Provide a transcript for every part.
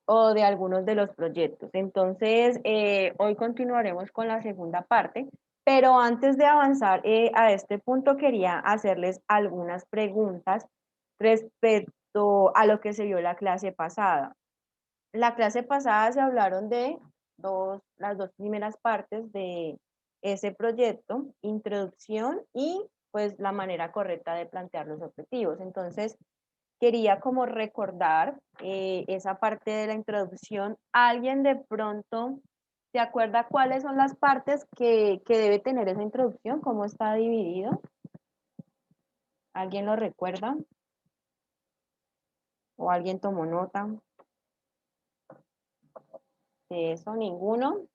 o de algunos de los proyectos. Entonces, hoy continuaremos con la segunda parte, pero antes de avanzar a este punto, quería hacerles algunas preguntas respecto a lo que se vio la clase pasada. La clase pasada se hablaron de las dos primeras partes de ese proyecto, introducción y pues la manera correcta de plantear los objetivos. Entonces, quería como recordar esa parte de la introducción. ¿Alguien de pronto se acuerda cuáles son las partes que debe tener esa introducción? ¿Cómo está dividido? ¿Alguien lo recuerda? ¿O alguien tomó nota de eso? ¿Ninguno?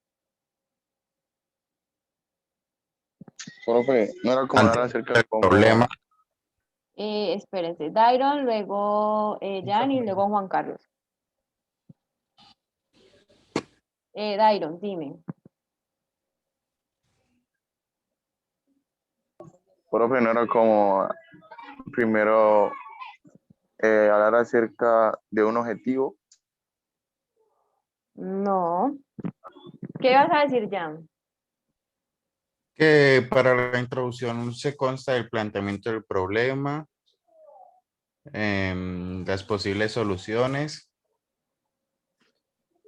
Profe, no era como Ante hablar acerca el de cómo, problema, Espérense, Dairon, luego Jan y luego Juan Carlos. Dairon, dime. profe, no era como primero hablar acerca de un objetivo. No. ¿Qué vas a decir, Jan? que para la introducción se consta del planteamiento del problema, las posibles soluciones.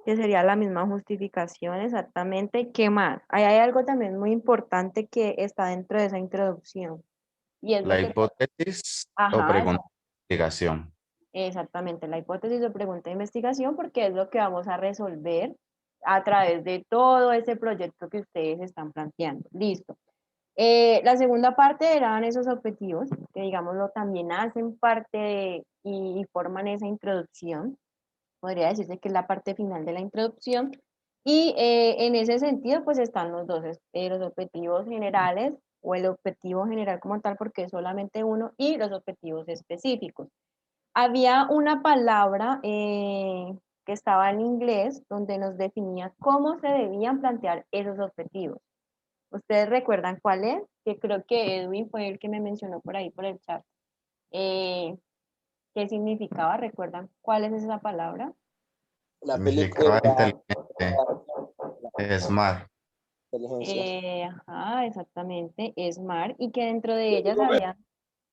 Que sería la misma justificación exactamente. ¿Qué más? Ahí hay algo también muy importante que está dentro de esa introducción. Y es lo La que... hipótesis o Ajá, pregunta de investigación. exactamente, la hipótesis o pregunta de investigación, porque es lo que vamos a resolver a través de todo ese proyecto que ustedes están planteando. Listo. La segunda parte eran esos objetivos, que digámoslo también hacen parte y forman esa introducción. Podría decirse que es la parte final de la introducción. Y en ese sentido, pues están los objetivos generales o el objetivo general como tal, porque es solamente uno, y los objetivos específicos. Había una palabra que estaba en inglés donde nos definía cómo se debían plantear esos objetivos. ¿Ustedes recuerdan cuál es? Que creo que Edwin fue el que me mencionó por ahí por el chat. Eh, ¿Qué significaba? ¿Recuerdan cuál es esa palabra? La película Significaba inteligente, smart. inteligencia. Ajá, exactamente, SMART, y que dentro de ellas había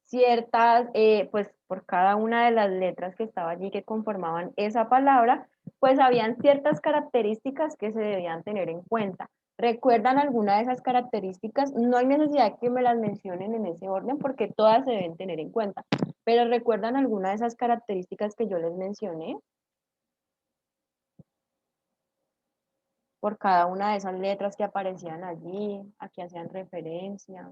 ciertas, pues por cada una de las letras que estaba allí que conformaban esa palabra, pues habían ciertas características que se debían tener en cuenta. ¿Recuerdan alguna de esas características? No hay necesidad que me las mencionen en ese orden porque todas se deben tener en cuenta, pero ¿recuerdan alguna de esas características que yo les mencioné? Por cada una de esas letras que aparecían allí, a qué hacían referencia.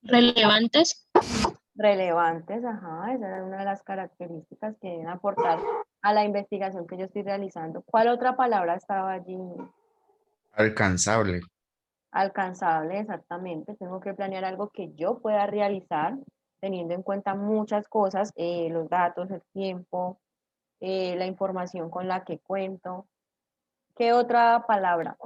Relevantes. Relevantes, ajá, esa era una de las características que deben aportar a la investigación que yo estoy realizando. ¿Cuál otra palabra estaba allí? Alcanzable. Alcanzable, exactamente. Tengo que planear algo que yo pueda realizar teniendo en cuenta muchas cosas, los datos, el tiempo, la información con la que cuento. ¿Qué otra palabra?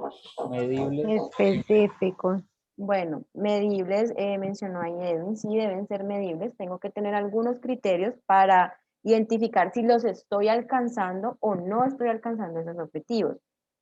Medibles. Específicos. Bueno, medibles, mencionó ahí Edwin, sí deben ser medibles. Tengo que tener algunos criterios para identificar si los estoy alcanzando o no estoy alcanzando esos objetivos.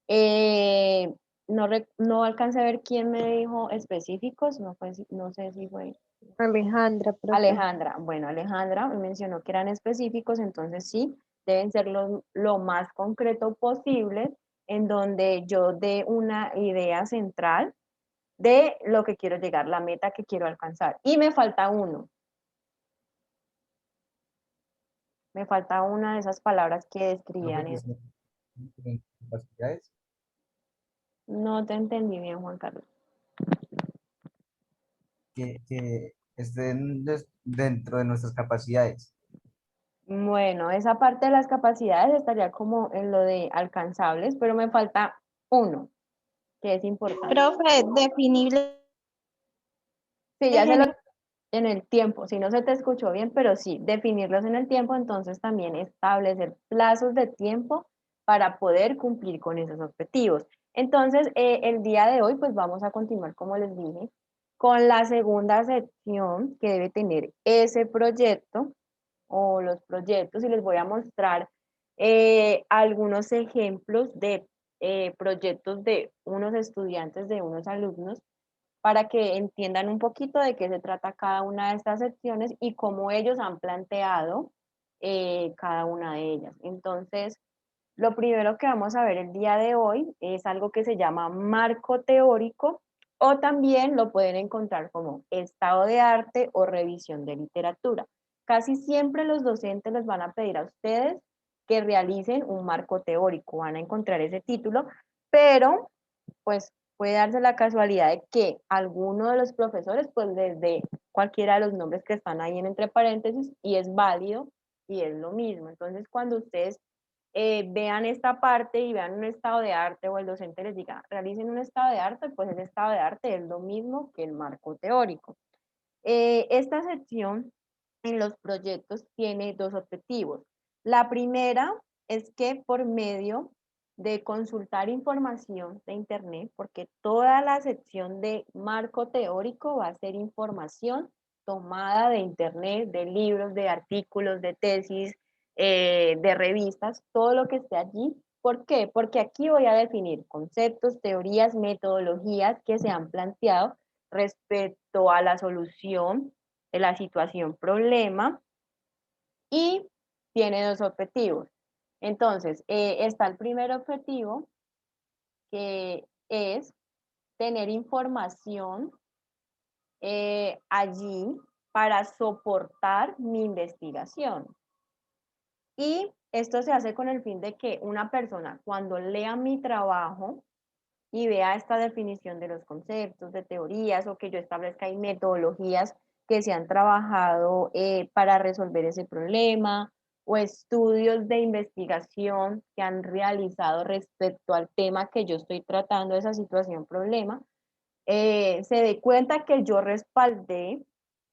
Eh, no alcancé a ver quién me dijo específicos, no sé si fue Alejandra, profe. Alejandra. Bueno, Alejandra me mencionó que eran específicos, entonces sí, deben ser lo más concreto posible, en donde yo dé una idea central de lo que quiero llegar, la meta que quiero alcanzar. Y me falta uno. Me falta una de esas palabras que describían eso. Capacidades. No te entendí bien, Juan Carlos. Que estén dentro de nuestras capacidades. Bueno, esa parte de las capacidades estaría como en lo de alcanzables, pero me falta uno, que es importante. Profe, definible. Sí, ya se lo en el tiempo, si no se te escuchó bien, pero sí, definirlos en el tiempo, entonces también establecer plazos de tiempo para poder cumplir con esos objetivos. Entonces, el día de hoy, pues vamos a continuar, como les dije, con la segunda sección que debe tener ese proyecto, o los proyectos y les voy a mostrar algunos ejemplos de proyectos de unos estudiantes, de unos alumnos, para que entiendan un poquito de qué se trata cada una de estas secciones y cómo ellos han planteado cada una de ellas. Entonces, lo primero que vamos a ver el día de hoy es algo que se llama marco teórico o también lo pueden encontrar como estado de arte o revisión de literatura. Casi siempre los docentes les van a pedir a ustedes que realicen un marco teórico, van a encontrar ese título, pero pues puede darse la casualidad de que alguno de los profesores pues les dé cualquiera de los nombres que están ahí en entre paréntesis y es válido y es lo mismo. Entonces cuando ustedes vean esta parte y vean un estado de arte o el docente les diga, realicen un estado de arte, pues ese estado de arte es lo mismo que el marco teórico. Esta sección en los proyectos tiene dos objetivos. La primera es que por medio de consultar información de Internet, porque toda la sección de marco teórico va a ser información tomada de Internet, de libros, de artículos, de tesis, de revistas, todo lo que esté allí. ¿Por qué? Porque aquí voy a definir conceptos, teorías, metodologías que se han planteado respecto a la solución de la situación problema y tiene dos objetivos. Entonces, está el primer objetivo, que es tener información allí para soportar mi investigación. Y esto se hace con el fin de que una persona cuando lea mi trabajo y vea esta definición de los conceptos, de teorías, o que yo establezca ahí metodologías que se han trabajado para resolver ese problema, o estudios de investigación que han realizado respecto al tema que yo estoy tratando, esa situación problema, se dé cuenta que yo respaldé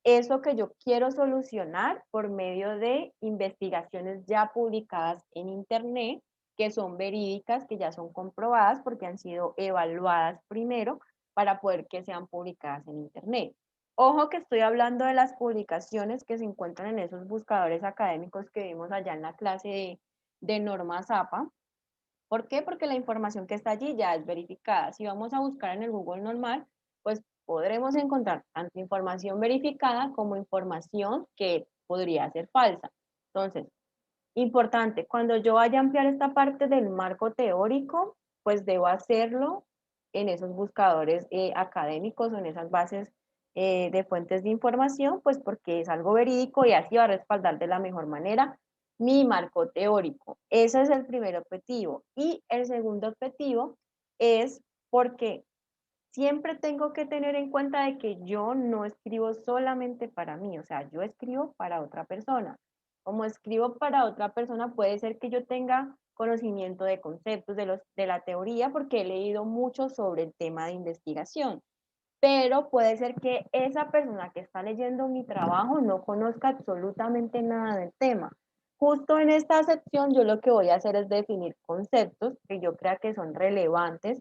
eso que yo quiero solucionar por medio de investigaciones ya publicadas en Internet, que son verídicas, que ya son comprobadas porque han sido evaluadas primero para poder que sean publicadas en Internet. Ojo que estoy hablando de las publicaciones que se encuentran en esos buscadores académicos que vimos allá en la clase de Norma Zapa. ¿Por qué? Porque la información que está allí ya es verificada. Si vamos a buscar en el Google normal, pues podremos encontrar tanto información verificada como información que podría ser falsa. Entonces, importante, cuando yo vaya a ampliar esta parte del marco teórico, pues debo hacerlo en esos buscadores académicos o en esas bases de fuentes de información, pues porque es algo verídico y así va a respaldar de la mejor manera mi marco teórico. Ese es el primer objetivo. Y el segundo objetivo es porque siempre tengo que tener en cuenta de que yo no escribo solamente para mí, o sea, yo escribo para otra persona. Como escribo para otra persona, puede ser que yo tenga conocimiento de conceptos de la teoría porque he leído mucho sobre el tema de investigación, pero puede ser que esa persona que está leyendo mi trabajo no conozca absolutamente nada del tema. Justo en esta sección yo lo que voy a hacer es definir conceptos que yo crea que son relevantes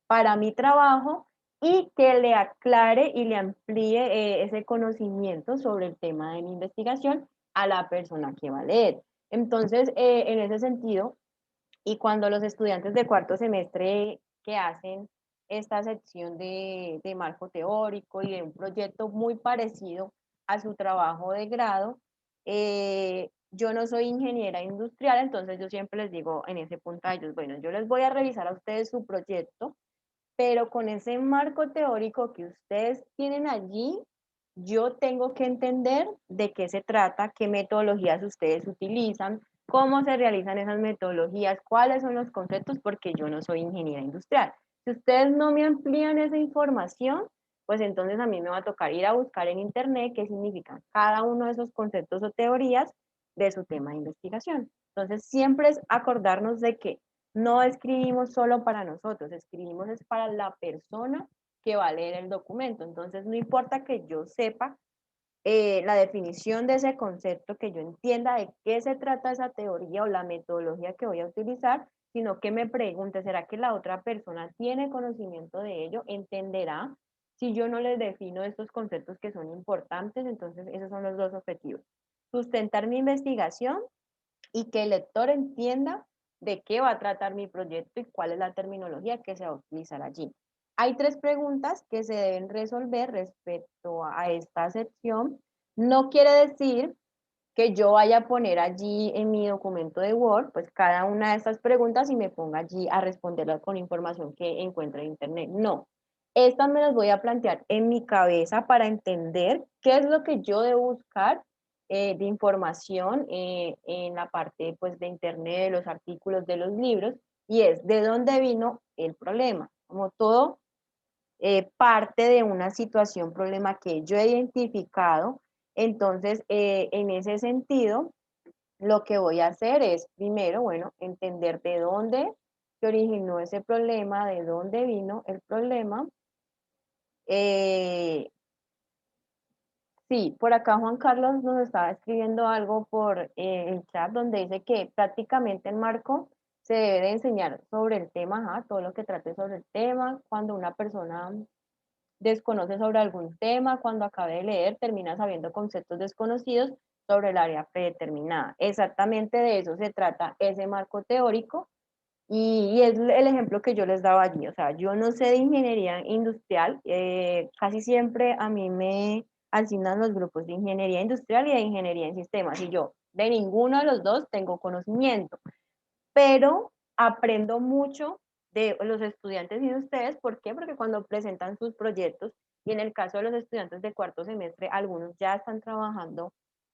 para mi trabajo y que le aclare y le amplíe ese conocimiento sobre el tema de mi investigación a la persona que va a leer. Entonces, en ese sentido, y cuando los estudiantes de cuarto semestre que hacen esta sección de marco teórico y de un proyecto muy parecido a su trabajo de grado, yo no soy ingeniera industrial, entonces yo siempre les digo en ese punto a ellos, bueno, yo les voy a revisar a ustedes su proyecto, pero con ese marco teórico que ustedes tienen allí, yo tengo que entender de qué se trata, qué metodologías ustedes utilizan, cómo se realizan esas metodologías, cuáles son los conceptos, porque yo no soy ingeniera industrial. Si ustedes no me amplían esa información, pues entonces a mí me va a tocar ir a buscar en internet qué significan cada uno de esos conceptos o teorías de su tema de investigación. Entonces siempre es acordarnos de que no escribimos solo para nosotros, escribimos es para la persona que va a leer el documento. Entonces, no importa que yo sepa la definición de ese concepto, que yo entienda de qué se trata esa teoría o la metodología que voy a utilizar, sino que me pregunte, ¿será que la otra persona tiene conocimiento de ello? ¿Entenderá? Si yo no les defino estos conceptos que son importantes, entonces esos son los dos objetivos. sustentar mi investigación y que el lector entienda de qué va a tratar mi proyecto y cuál es la terminología que se va a utilizar allí. Hay 3 preguntas que se deben resolver respecto a esta sección. No quiere decir que yo vaya a poner allí en mi documento de Word, pues cada una de estas preguntas y me ponga allí a responderlas con información que encuentro en Internet. No, estas me las voy a plantear en mi cabeza para entender qué es lo que yo debo buscar de información en la parte pues, de Internet, de los artículos, de los libros, y es de dónde vino el problema. Como todo parte de una situación, problema que yo he identificado. Entonces, en ese sentido, lo que voy a hacer es, primero, bueno, entender de dónde se originó ese problema, de dónde vino el problema. Sí, por acá Juan Carlos nos estaba escribiendo algo por el chat donde dice que prácticamente el marco se debe de enseñar sobre el tema, ajá, todo lo que trate sobre el tema, cuando una persona desconoce sobre algún tema, cuando acabe de leer, termina sabiendo conceptos desconocidos sobre el área predeterminada. Exactamente de eso se trata ese marco teórico y es el ejemplo que yo les daba allí. O sea, yo no sé de ingeniería industrial, casi siempre a mí me asignan los grupos de ingeniería industrial y de ingeniería en sistemas y yo de ninguno de los dos tengo conocimiento, pero aprendo mucho de los estudiantes y de ustedes. ¿Por qué? Porque cuando presentan sus proyectos, y en el caso de los estudiantes de cuarto semestre, algunos ya están trabajando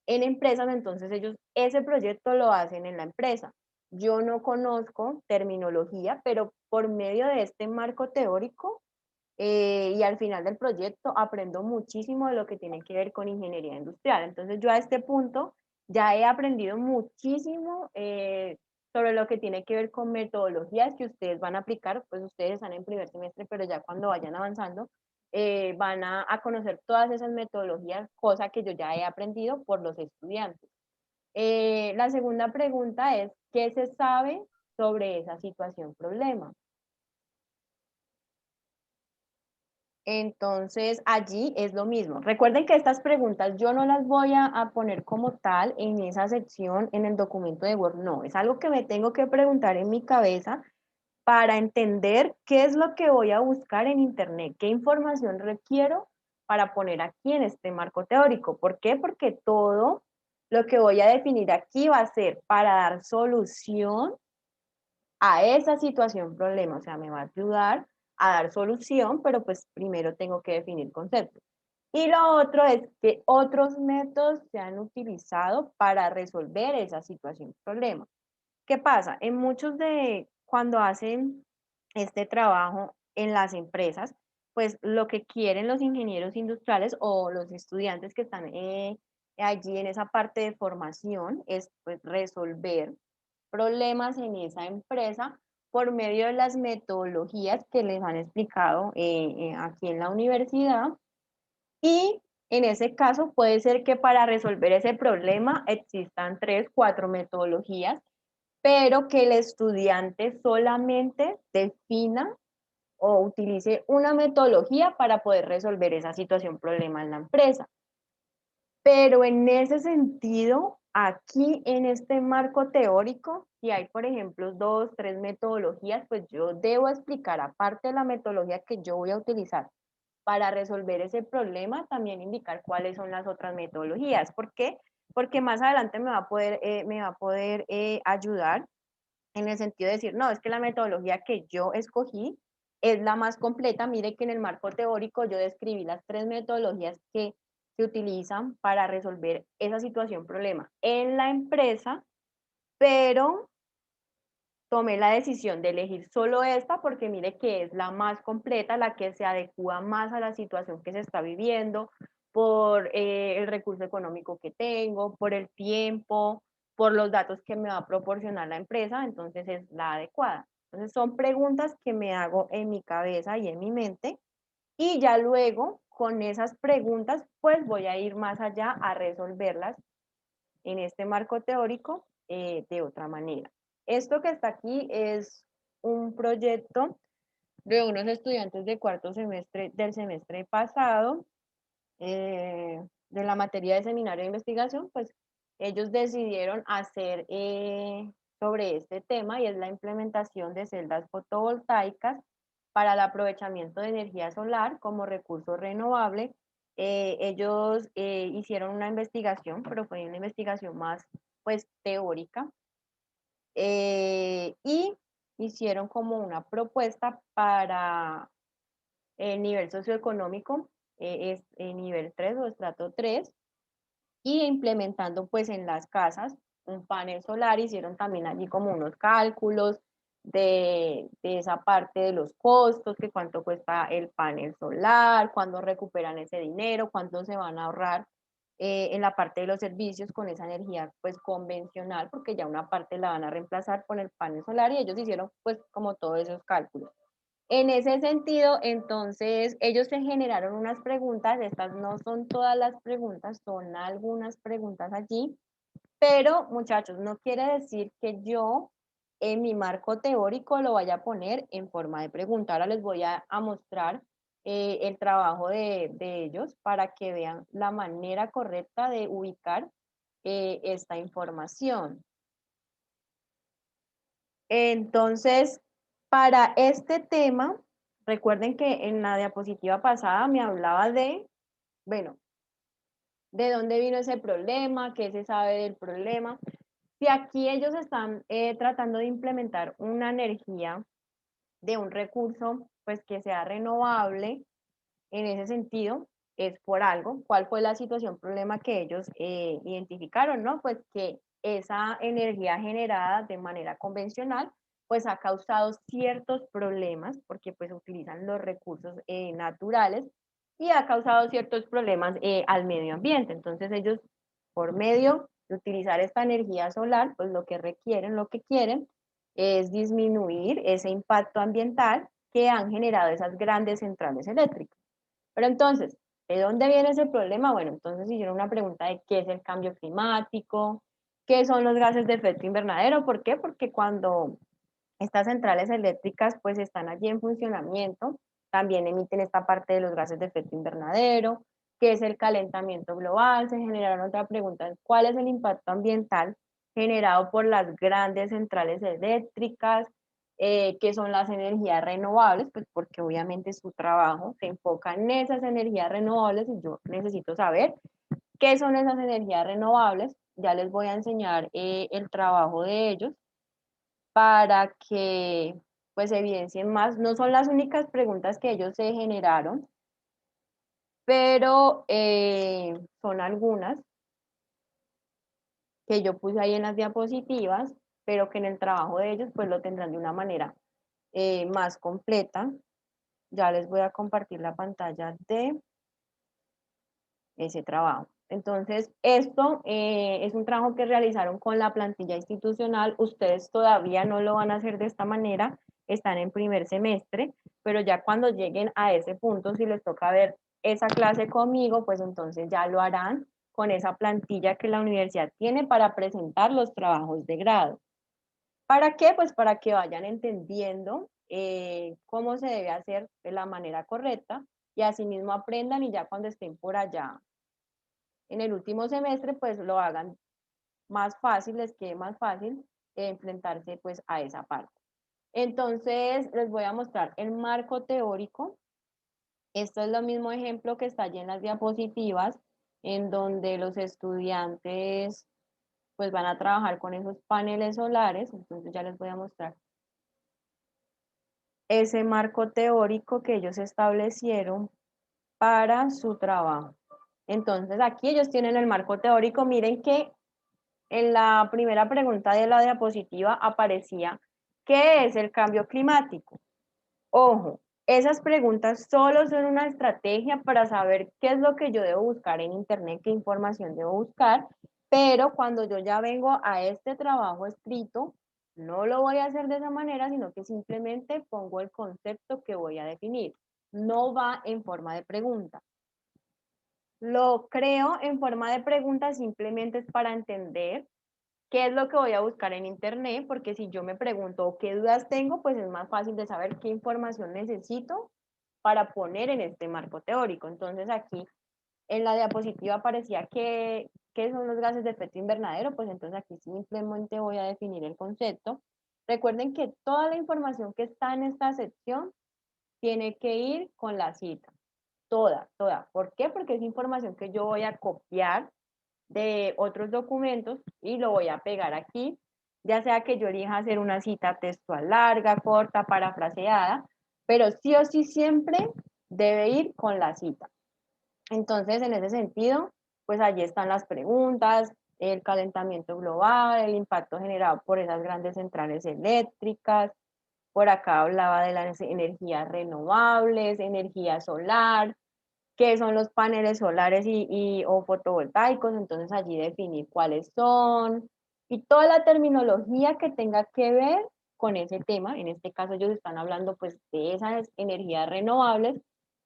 en empresas, entonces ellos ese proyecto lo hacen en la empresa. Yo no conozco terminología, pero por medio de este marco teórico y al final del proyecto aprendo muchísimo de lo que tiene que ver con ingeniería industrial. Entonces yo a este punto ya he aprendido muchísimo sobre lo que tiene que ver con metodologías que ustedes van a aplicar, pues ustedes están en primer semestre, pero ya cuando vayan avanzando van a conocer todas esas metodologías, cosa que yo ya he aprendido por los estudiantes. La segunda pregunta es, ¿qué se sabe sobre esa situación problema? Entonces, allí es lo mismo. Recuerden que estas preguntas yo no las voy a poner como tal en esa sección, en el documento de Word, no. Es algo que me tengo que preguntar en mi cabeza para entender qué es lo que voy a buscar en Internet, qué información requiero para poner aquí en este marco teórico. ¿Por qué? Porque todo lo que voy a definir aquí va a ser para dar solución a esa situación problema, o sea, me va a ayudar a dar solución, pero pues primero tengo que definir conceptos. Y lo otro es que otros métodos se han utilizado para resolver esa situación problema. ¿Qué pasa? En muchos de cuando hacen este trabajo en las empresas, pues lo que quieren los ingenieros industriales o los estudiantes que están allí en esa parte de formación es pues resolver problemas en esa empresa por medio de las metodologías que les han explicado aquí en la universidad. Y en ese caso puede ser que para resolver ese problema existan 3, 4 metodologías, pero que el estudiante solamente defina o utilice una metodología para poder resolver esa situación problema en la empresa. Pero en ese sentido, aquí en este marco teórico, si hay, por ejemplo, 2, 3 metodologías, pues yo debo explicar, aparte de la metodología que yo voy a utilizar para resolver ese problema, también indicar cuáles son las otras metodologías. ¿Por qué? Porque más adelante me va a poder ayudar en el sentido de decir, no, es que la metodología que yo escogí es la más completa. Mire que en el marco teórico yo describí las 3 metodologías que se utilizan para resolver esa situación problema en la empresa, pero tomé la decisión de elegir solo esta porque mire que es la más completa, la que se adecua más a la situación que se está viviendo, por el recurso económico que tengo, por el tiempo, por los datos que me va a proporcionar la empresa, entonces es la adecuada. Entonces son preguntas que me hago en mi cabeza y en mi mente y ya luego con esas preguntas pues voy a ir más allá a resolverlas en este marco teórico de otra manera. Esto que está aquí es un proyecto de unos estudiantes de cuarto semestre del semestre pasado, de la materia de seminario de investigación, pues ellos decidieron hacer sobre este tema y es la implementación de celdas fotovoltaicas para el aprovechamiento de energía solar como recurso renovable. Ellos hicieron una investigación, pero fue una investigación más pues teórica, y hicieron como una propuesta para el nivel socioeconómico, es el nivel 3 o estrato 3, y implementando pues en las casas un panel solar, hicieron también allí como unos cálculos de esa parte de los costos, que cuánto cuesta el panel solar, cuándo recuperan ese dinero, cuánto se van a ahorrar en la parte de los servicios con esa energía pues convencional, porque ya una parte la van a reemplazar con el panel solar y ellos hicieron pues como todos esos cálculos. En ese sentido, entonces, ellos se generaron unas preguntas, estas no son todas las preguntas, son algunas preguntas allí, pero muchachos, no quiere decir que yo en mi marco teórico lo vaya a poner en forma de pregunta. Ahora les voy a mostrar el trabajo de ellos para que vean la manera correcta de ubicar esta información. Entonces, para este tema, recuerden que en la diapositiva pasada me hablaba de, bueno, de dónde vino ese problema, qué se sabe del problema. Si aquí ellos están tratando de implementar una energía de un recurso, pues que sea renovable, en ese sentido, es por algo. ¿Cuál fue la situación, problema que ellos identificaron? ¿No? Pues que esa energía generada de manera convencional, pues ha causado ciertos problemas, porque pues utilizan los recursos naturales y ha causado ciertos problemas al medio ambiente. Entonces ellos, por medio de utilizar esta energía solar, pues lo que requieren, lo que quieren, es disminuir ese impacto ambiental que han generado esas grandes centrales eléctricas. Pero entonces, ¿de dónde viene ese problema? Bueno, entonces hicieron una pregunta de qué es el cambio climático, qué son los gases de efecto invernadero. ¿Por qué? Porque cuando estas centrales eléctricas pues están allí en funcionamiento, también emiten esta parte de los gases de efecto invernadero, qué es el calentamiento global. Se generaron otra pregunta, ¿cuál es el impacto ambiental generado por las grandes centrales eléctricas? ¿Qué son las energías renovables? Pues porque obviamente su trabajo se enfoca en esas energías renovables y yo necesito saber qué son esas energías renovables. Ya les voy a enseñar el trabajo de ellos para que pues evidencien más. No son las únicas preguntas que ellos se generaron, pero son algunas que yo puse ahí en las diapositivas, pero que en el trabajo de ellos pues lo tendrán de una manera más completa. Ya les voy a compartir la pantalla de ese trabajo. Entonces, esto es un trabajo que realizaron con la plantilla institucional. Ustedes todavía no lo van a hacer de esta manera, están en primer semestre, pero ya cuando lleguen a ese punto, si les toca ver esa clase conmigo, pues entonces ya lo harán con esa plantilla que la universidad tiene para presentar los trabajos de grado. ¿Para qué? Pues para que vayan entendiendo cómo se debe hacer de la manera correcta y asimismo aprendan y ya cuando estén por allá en el último semestre, pues lo hagan más fácil, les quede más fácil enfrentarse pues a esa parte. Entonces, les voy a mostrar el marco teórico. Esto es lo mismo ejemplo que está allí en las diapositivas, en donde los estudiantes pues van a trabajar con esos paneles solares. Entonces ya les voy a mostrar ese marco teórico que ellos establecieron para su trabajo. Entonces aquí ellos tienen el marco teórico. Miren que en la primera pregunta de la diapositiva aparecía ¿qué es el cambio climático? Ojo, esas preguntas solo son una estrategia para saber qué es lo que yo debo buscar en internet, qué información debo buscar, pero cuando yo ya vengo a este trabajo escrito, no lo voy a hacer de esa manera, sino que simplemente pongo el concepto que voy a definir. No va en forma de pregunta. Lo creo en forma de pregunta simplemente es para entender qué es lo que voy a buscar en internet, porque si yo me pregunto qué dudas tengo, pues es más fácil de saber qué información necesito para poner en este marco teórico. Entonces aquí en la diapositiva aparecía que ¿qué son los gases de efecto invernadero? Pues entonces aquí simplemente voy a definir el concepto. Recuerden que toda la información que está en esta sección tiene que ir con la cita. Toda, toda. ¿Por qué? Porque es información que yo voy a copiar de otros documentos y lo voy a pegar aquí, ya sea que yo elija hacer una cita textual larga, corta, parafraseada, pero sí o sí siempre debe ir con la cita. Entonces, en ese sentido, pues allí están las preguntas, el calentamiento global, el impacto generado por esas grandes centrales eléctricas. Por acá hablaba de las energías renovables, energía solar, qué son los paneles solares o fotovoltaicos, entonces allí definir cuáles son y toda la terminología que tenga que ver con ese tema. En este caso ellos están hablando pues de esas energías renovables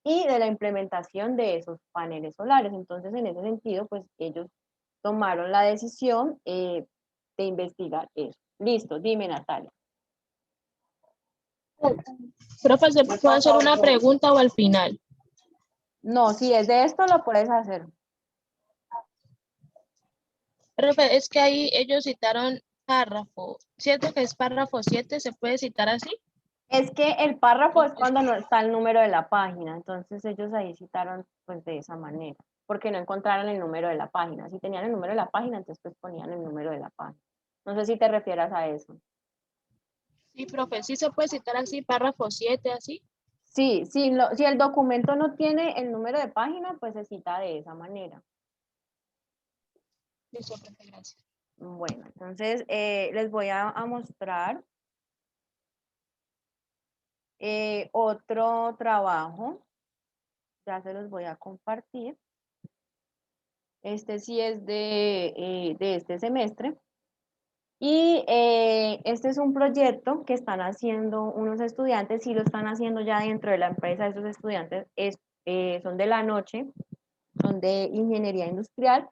y de la implementación de esos paneles solares. Entonces en ese sentido pues ellos tomaron la decisión de investigar eso. Listo, dime Natalia. Profesor, ¿puedo hacer una pregunta o al final? No, si es de esto lo puedes hacer. Profe, es que ahí ellos citaron párrafo. ¿Cierto que es párrafo 7? ¿Se puede citar así? Es que el párrafo es cuando no está el número de la página, entonces ellos ahí citaron pues de esa manera, porque no encontraron el número de la página. Si tenían el número de la página, entonces pues ponían el número de la página. No sé si te refieras a eso. Sí, profe, sí se puede citar así, párrafo 7, así. Sí, si el documento no tiene el número de página, pues se cita de esa manera. Listo, profe, gracias. Bueno, entonces les voy a mostrar otro trabajo. Ya se los voy a compartir. Este sí es de este semestre. Y este es un proyecto que están haciendo unos estudiantes, y lo están haciendo ya dentro de la empresa. Estos estudiantes son de la noche, son de ingeniería industrial,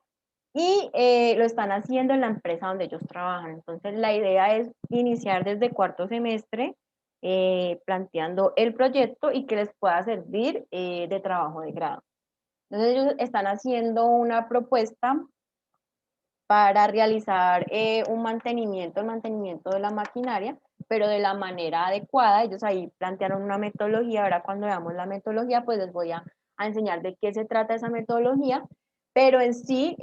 y lo están haciendo en la empresa donde ellos trabajan. Entonces la idea es iniciar desde cuarto semestre planteando el proyecto y que les pueda servir de trabajo de grado. Entonces ellos están haciendo una propuesta para realizar el mantenimiento de la maquinaria, pero de la manera adecuada. Ellos ahí plantearon una metodología. Ahora cuando veamos la metodología, pues les voy a enseñar de qué se trata esa metodología, pero en sí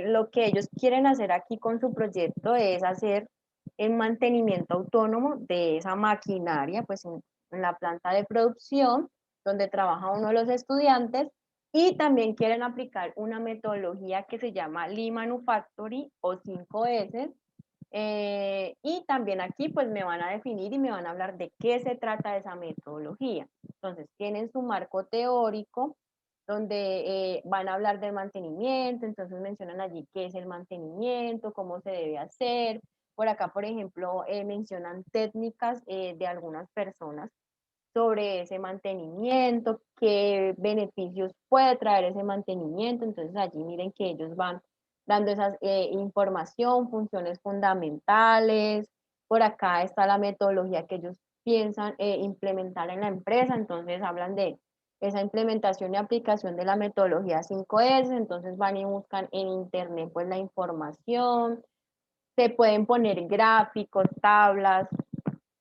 lo que ellos quieren hacer aquí con su proyecto es hacer el mantenimiento autónomo de esa maquinaria, pues en la planta de producción donde trabaja uno de los estudiantes. Y también quieren aplicar una metodología que se llama Lean Manufacturing o 5S. Y también aquí pues me van a definir y me van a hablar de qué se trata esa metodología. Entonces tienen su marco teórico donde van a hablar del mantenimiento, entonces mencionan allí qué es el mantenimiento, cómo se debe hacer. Por acá, por ejemplo, mencionan técnicas de algunas personas sobre ese mantenimiento, qué beneficios puede traer ese mantenimiento. Entonces allí miren que ellos van dando esa información, funciones fundamentales. Por acá está la metodología que ellos piensan implementar en la empresa. Entonces hablan de esa implementación y aplicación de la metodología 5S. Entonces van y buscan en internet pues la información. Se pueden poner gráficos, tablas,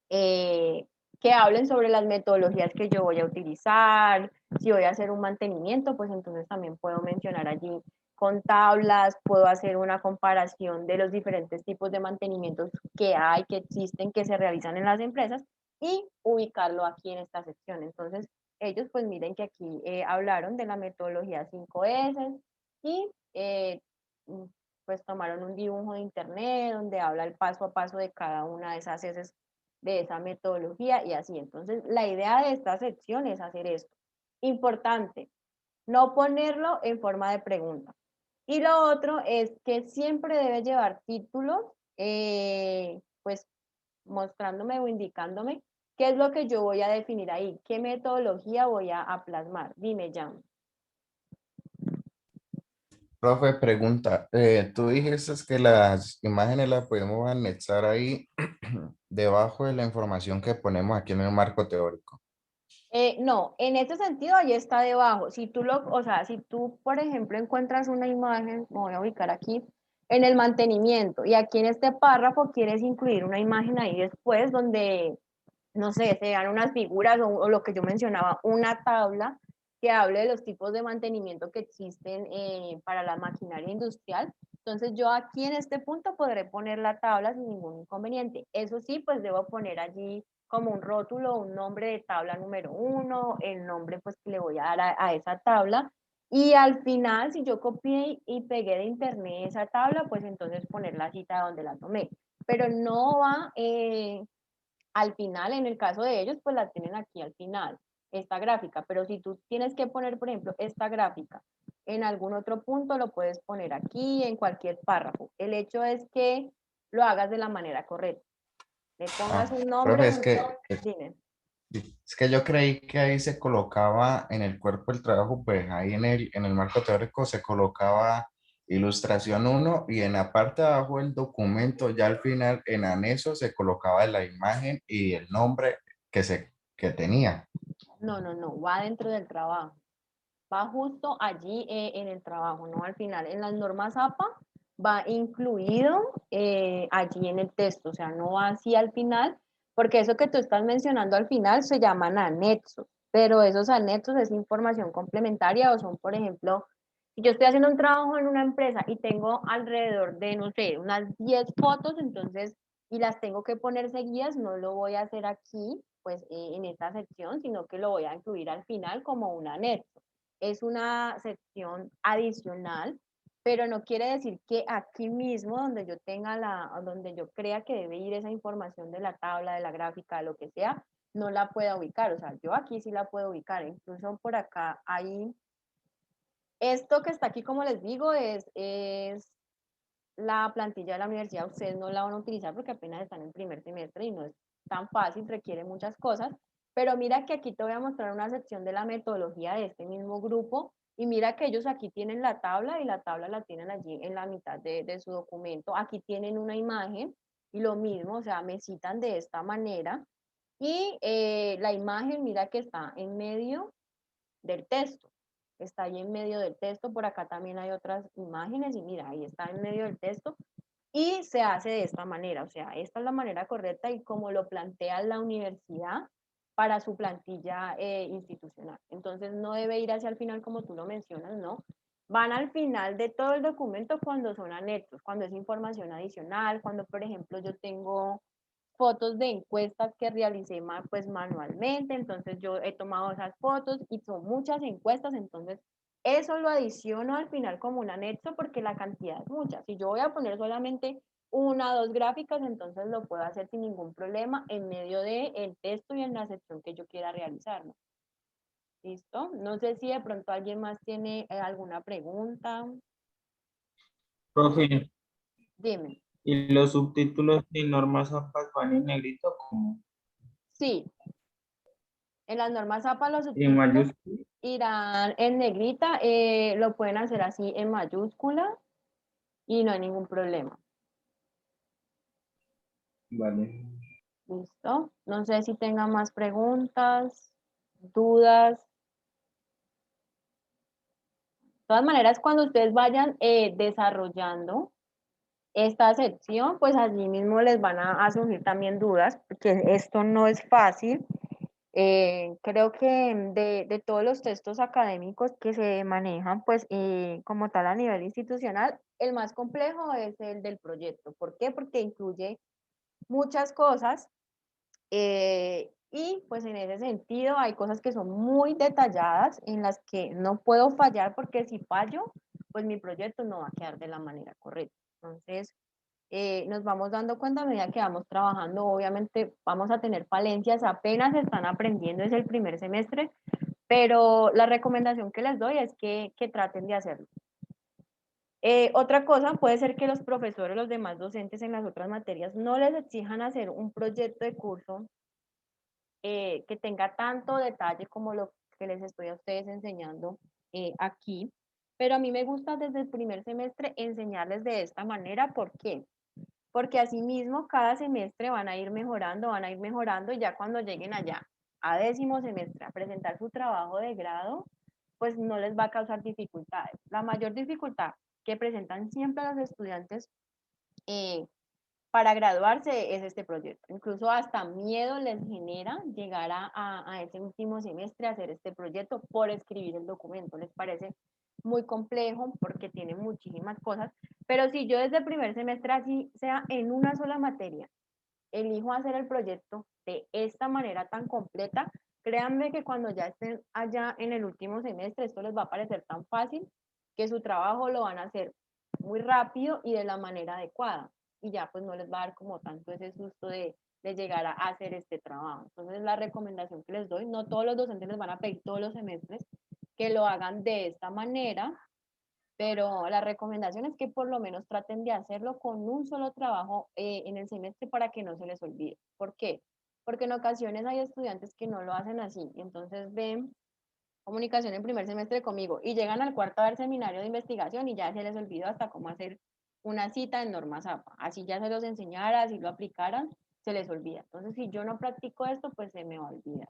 que hablen sobre las metodologías que yo voy a utilizar. Si voy a hacer un mantenimiento, pues entonces también puedo mencionar allí con tablas, puedo hacer una comparación de los diferentes tipos de mantenimientos que hay, que existen, que se realizan en las empresas, y ubicarlo aquí en esta sección. Entonces, ellos pues miren que aquí hablaron de la metodología 5S y pues tomaron un dibujo de internet donde habla el paso a paso de cada una de esas S de esa metodología y así. Entonces, la idea de esta sección es hacer esto. Importante, no ponerlo en forma de pregunta. Y lo otro es que siempre debe llevar títulos, pues mostrándome o indicándome qué es lo que yo voy a definir ahí, qué metodología voy a plasmar. Dime, Jan. Profe, pregunta, tú dijiste que las imágenes las podemos anexar ahí debajo de la información que ponemos aquí en el marco teórico. No, en ese sentido ahí está debajo. Si tú o sea, si tú, por ejemplo, encuentras una imagen, me voy a ubicar aquí, en el mantenimiento, y aquí en este párrafo quieres incluir una imagen ahí después donde, no sé, se vean unas figuras o lo que yo mencionaba, una tabla que hable de los tipos de mantenimiento que existen para la maquinaria industrial. Entonces yo aquí en este punto podré poner la tabla sin ningún inconveniente. Eso sí, pues debo poner allí como un rótulo, un nombre de tabla número 1, el nombre pues que le voy a dar a esa tabla. Y al final, si yo copié y pegué de internet esa tabla, pues entonces poner la cita donde la tomé. Pero no va al final, en el caso de ellos, pues la tienen aquí al final, esta gráfica. Pero si tú tienes que poner, por ejemplo, esta gráfica en algún otro punto, lo puedes poner aquí, en cualquier párrafo. El hecho es que lo hagas de la manera correcta. Le pongas un nombre, Profe, dime. es que yo creí que ahí se colocaba en el cuerpo del trabajo, pues ahí en el marco teórico se colocaba ilustración 1 y en la parte de abajo del documento, ya al final en anexo se colocaba la imagen y el nombre que tenía. No, no, no, va dentro del trabajo. Va justo allí en el trabajo, no al final. En las normas APA va incluido allí en el texto, o sea, no va así al final, porque eso que tú estás mencionando al final se llaman anexos, pero esos anexos es información complementaria o son, por ejemplo, si yo estoy haciendo un trabajo en una empresa y tengo alrededor de, no sé, unas 10 fotos, entonces, y las tengo que poner seguidas, no lo voy a hacer aquí, pues en esta sección, sino que lo voy a incluir al final como un anexo. Es una sección adicional, pero no quiere decir que aquí mismo, donde yo tenga donde yo crea que debe ir esa información de la tabla, de la gráfica, de lo que sea, no la pueda ubicar. O sea, yo aquí sí la puedo ubicar. Incluso por acá hay, esto que está aquí, como les digo, es la plantilla de la universidad. Ustedes no la van a utilizar porque apenas están en primer semestre y no es tan fácil, requiere muchas cosas. Pero mira que aquí te voy a mostrar una sección de la metodología de este mismo grupo y mira que ellos aquí tienen la tabla y la tabla la tienen allí en la mitad de su documento. Aquí tienen una imagen y lo mismo, o sea, me citan de esta manera y la imagen, mira que está en medio del texto. Está ahí en medio del texto, por acá también hay otras imágenes y mira, ahí está en medio del texto y se hace de esta manera, o sea, esta es la manera correcta y como lo plantea la universidad para su plantilla institucional. Entonces no debe ir hacia el final como tú lo mencionas, ¿no? Van al final de todo el documento cuando son anexos, cuando es información adicional, cuando por ejemplo yo tengo fotos de encuestas que realicé pues manualmente, entonces yo he tomado esas fotos y son muchas encuestas, entonces eso lo adiciono al final como un anexo porque la cantidad es mucha. Si yo voy a poner solamente una o dos gráficas, entonces lo puedo hacer sin ningún problema en medio del texto y en la sección que yo quiera realizar, ¿no? ¿Listo? No sé si de pronto alguien más tiene alguna pregunta. Profe, Dime. ¿y los subtítulos y normas APA van en negrito como Sí, en las normas APA los en subtítulos mayúscula? irán en negrita, lo pueden hacer así en mayúscula y no hay ningún problema. Vale. ¿Listo? No sé si tengan más preguntas, dudas. De todas maneras, cuando ustedes vayan desarrollando esta sección, pues allí mismo les van a surgir también dudas, porque esto no es fácil. Creo que de todos los textos académicos que se manejan, pues como tal a nivel institucional, el más complejo es el del proyecto. ¿Por qué? Porque incluye muchas cosas y pues en ese sentido hay cosas que son muy detalladas en las que no puedo fallar porque si fallo, pues mi proyecto no va a quedar de la manera correcta. Entonces, nos vamos dando cuenta a medida que vamos trabajando. Obviamente vamos a tener falencias, apenas están aprendiendo, es el primer semestre, pero la recomendación que les doy es que traten de hacerlo. Otra cosa puede ser que los profesores, los demás docentes en las otras materias no les exijan hacer un proyecto de curso que tenga tanto detalle como lo que les estoy a ustedes enseñando aquí, pero a mí me gusta desde el primer semestre enseñarles de esta manera. ¿Por qué? Porque asimismo cada semestre van a ir mejorando y ya cuando lleguen allá a 10º semestre a presentar su trabajo de grado, pues no les va a causar dificultades. La mayor dificultad que presentan siempre los estudiantes para graduarse es este proyecto. Incluso hasta miedo les genera llegar a ese último semestre a hacer este proyecto por escribir el documento. Les parece muy complejo porque tiene muchísimas cosas, pero si yo desde el primer semestre, así sea en una sola materia, elijo hacer el proyecto de esta manera tan completa, créanme que cuando ya estén allá en el último semestre, esto les va a parecer tan fácil que su trabajo lo van a hacer muy rápido y de la manera adecuada. Y ya pues no les va a dar como tanto ese susto de llegar a hacer este trabajo. Entonces la recomendación que les doy, no todos los docentes les van a pedir todos los semestres que lo hagan de esta manera, pero la recomendación es que por lo menos traten de hacerlo con un solo trabajo en el semestre para que no se les olvide. ¿Por qué? Porque en ocasiones hay estudiantes que no lo hacen así, entonces ven comunicación en primer semestre conmigo y llegan al cuarto a ver seminario de investigación y ya se les olvidó hasta cómo hacer una cita en normas APA. Así ya se los enseñara, si lo aplicaran, se les olvida. Entonces, si yo no practico esto, pues se me va a olvidar.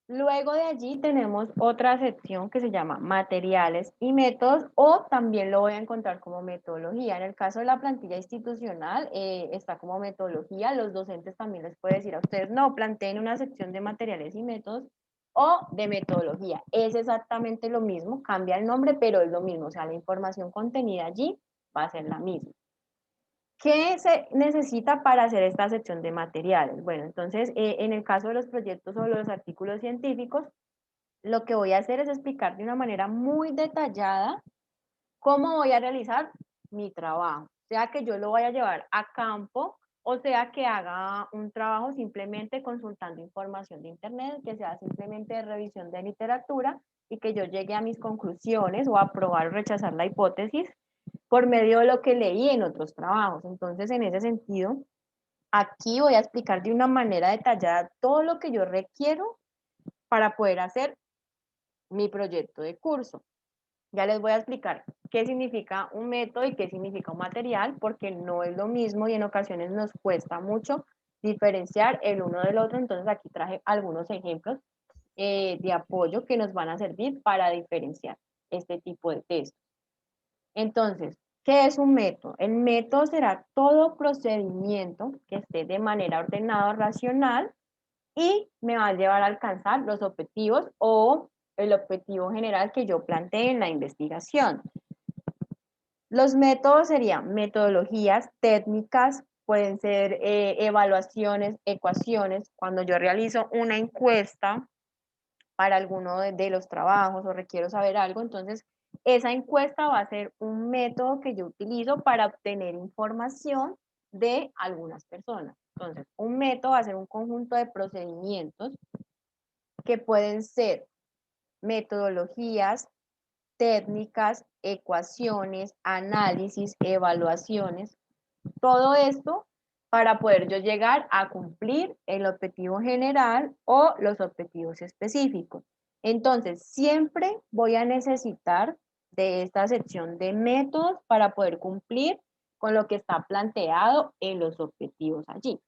Luego de allí tenemos otra sección que se llama materiales y métodos, o también lo voy a encontrar como metodología. En el caso de la plantilla institucional está como metodología. Los docentes también les pueden decir a ustedes, no, planteen una sección de materiales y métodos o de metodología. Es exactamente lo mismo, cambia el nombre, pero es lo mismo. O sea, la información contenida allí va a ser la misma. ¿Qué se necesita para hacer esta sección de materiales? Bueno, entonces, en el caso de los proyectos o los artículos científicos, lo que voy a hacer es explicar de una manera muy detallada cómo voy a realizar mi trabajo. Sea que yo lo vaya a llevar a campo o sea que haga un trabajo simplemente consultando información de internet, que sea simplemente de revisión de literatura y que yo llegue a mis conclusiones o a aprobar o rechazar la hipótesis por medio de lo que leí en otros trabajos. Entonces, en ese sentido, aquí voy a explicar de una manera detallada todo lo que yo requiero para poder hacer mi proyecto de curso. Ya les voy a explicar qué significa un método y qué significa un material, porque no es lo mismo y en ocasiones nos cuesta mucho diferenciar el uno del otro. Entonces, aquí traje algunos ejemplos de apoyo que nos van a servir para diferenciar este tipo de textos. Entonces, ¿qué es un método? El método será todo procedimiento que esté de manera ordenada, racional y me va a llevar a alcanzar los objetivos o el objetivo general que yo planteé en la investigación. Los métodos serían metodologías, técnicas, pueden ser evaluaciones, ecuaciones. Cuando yo realizo una encuesta para alguno de los trabajos o requiero saber algo, entonces esa encuesta va a ser un método que yo utilizo para obtener información de algunas personas. Entonces, un método va a ser un conjunto de procedimientos que pueden ser metodologías, técnicas, ecuaciones, análisis, evaluaciones, todo esto para poder yo llegar a cumplir el objetivo general o los objetivos específicos. Entonces, siempre voy a necesitar de esta sección de métodos para poder cumplir con lo que está planteado en los objetivos allí.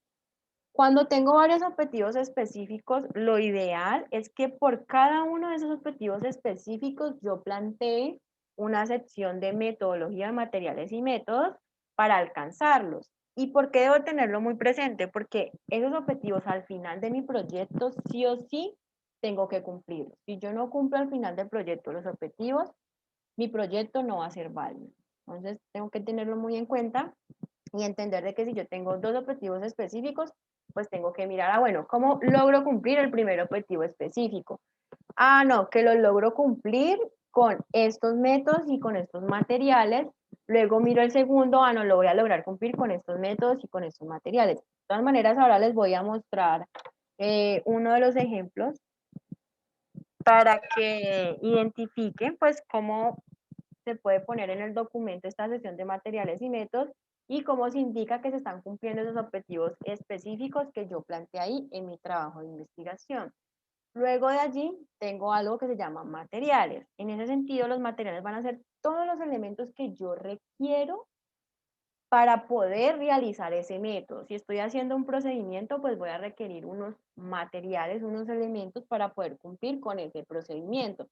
Cuando tengo varios objetivos específicos, lo ideal es que por cada uno de esos objetivos específicos yo plantee una sección de metodología de materiales y métodos para alcanzarlos. ¿Y por qué debo tenerlo muy presente? Porque esos objetivos al final de mi proyecto sí o sí tengo que cumplirlos. Si yo no cumplo al final del proyecto los objetivos, mi proyecto no va a ser válido. Entonces tengo que tenerlo muy en cuenta y entender de que si yo tengo dos objetivos específicos, pues tengo que mirar, bueno, ¿cómo logro cumplir el primer objetivo específico? No, que lo logro cumplir con estos métodos y con estos materiales. Luego miro el segundo, no, lo voy a lograr cumplir con estos métodos y con estos materiales. De todas maneras, ahora les voy a mostrar uno de los ejemplos para que identifiquen, pues, cómo se puede poner en el documento esta sesión de materiales y métodos y cómo se indica que se están cumpliendo esos objetivos específicos que yo planteé ahí en mi trabajo de investigación. Luego de allí tengo algo que se llama materiales. En ese sentido, los materiales van a ser todos los elementos que yo requiero para poder realizar ese método. Si estoy haciendo un procedimiento, pues voy a requerir unos materiales, unos elementos para poder cumplir con ese procedimiento.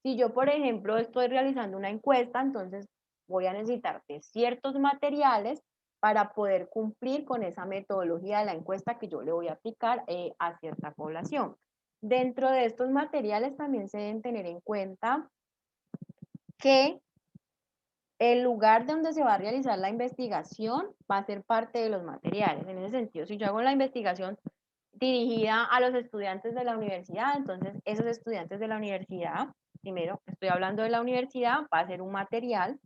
Si yo, por ejemplo, estoy realizando una encuesta, entonces voy a necesitar de ciertos materiales para poder cumplir con esa metodología de la encuesta que yo le voy a aplicar a cierta población. Dentro de estos materiales también se deben tener en cuenta que el lugar donde se va a realizar la investigación va a ser parte de los materiales. En ese sentido, si yo hago la investigación dirigida a los estudiantes de la universidad, entonces esos estudiantes de la universidad, primero estoy hablando de la universidad, va a ser un material,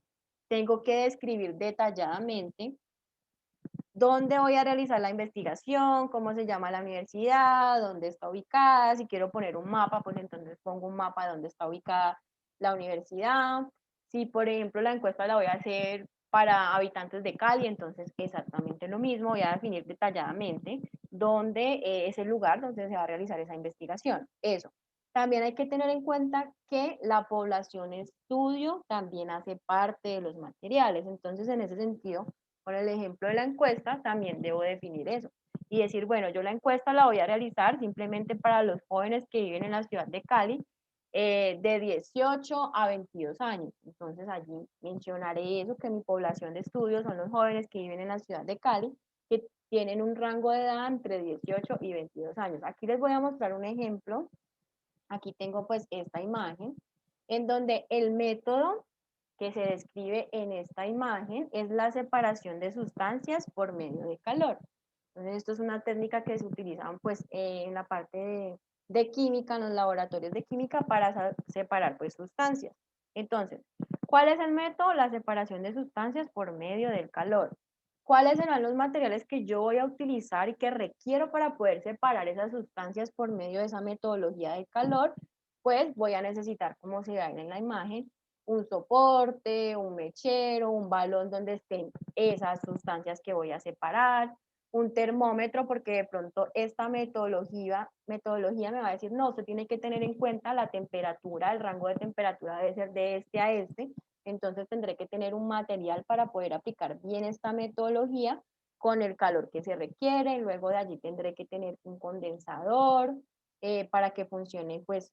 tengo que describir detalladamente dónde voy a realizar la investigación, cómo se llama la universidad, dónde está ubicada, si quiero poner un mapa, pues entonces pongo un mapa de dónde está ubicada la universidad. Si, por ejemplo, la encuesta la voy a hacer para habitantes de Cali, entonces exactamente lo mismo, voy a definir detalladamente dónde es el lugar donde se va a realizar esa investigación. Eso. También hay que tener en cuenta que la población estudio también hace parte de los materiales, entonces en ese sentido, por el ejemplo de la encuesta, también debo definir eso y decir, bueno, yo la encuesta la voy a realizar simplemente para los jóvenes que viven en la ciudad de Cali, de 18 a 22 años. Entonces allí mencionaré eso, que mi población de estudio son los jóvenes que viven en la ciudad de Cali, que tienen un rango de edad entre 18 y 22 años. Aquí les voy a mostrar un ejemplo. Aquí tengo pues esta imagen, en donde el método que se describe en esta imagen es la separación de sustancias por medio de calor. Entonces, esto es una técnica que se utiliza pues, en la parte de química, en los laboratorios de química, para separar pues, sustancias. Entonces, ¿cuál es el método? La separación de sustancias por medio del calor. ¿Cuáles serán los materiales que yo voy a utilizar y que requiero para poder separar esas sustancias por medio de esa metodología de calor? Pues voy a necesitar, como se ve en la imagen, un soporte, un mechero, un balón donde estén esas sustancias que voy a separar, un termómetro, porque de pronto esta metodología me va a decir, no, usted tiene que tener en cuenta la temperatura, el rango de temperatura debe ser de este a este, entonces tendré que tener un material para poder aplicar bien esta metodología con el calor que se requiere, luego de allí tendré que tener un condensador para que funcione pues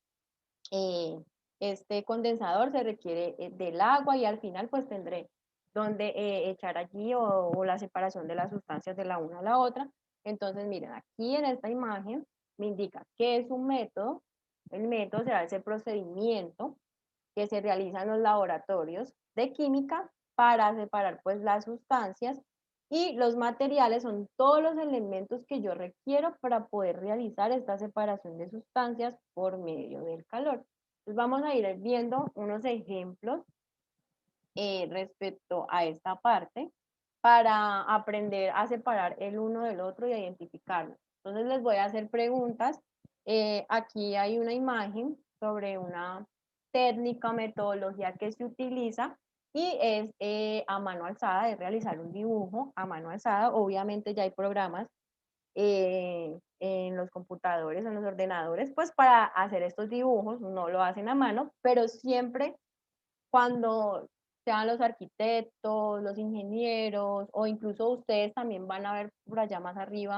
este condensador se requiere del agua y al final pues tendré donde echar allí o la separación de las sustancias de la una a la otra. Entonces miren, aquí en esta imagen me indica qué es un método. El método será ese procedimiento que se realiza en los laboratorios de química para separar pues las sustancias y los materiales son todos los elementos que yo requiero para poder realizar esta separación de sustancias por medio del calor. Entonces vamos a ir viendo unos ejemplos respecto a esta parte para aprender a separar el uno del otro y a identificarlo. Entonces les voy a hacer preguntas. Aquí hay una imagen sobre una técnica o metodología que se utiliza y es a mano alzada, es realizar un dibujo a mano alzada. Obviamente ya hay programas en los computadores, en los ordenadores, pues para hacer estos dibujos, no lo hacen a mano, pero siempre cuando sean los arquitectos, los ingenieros o incluso ustedes también van a ver por allá más arriba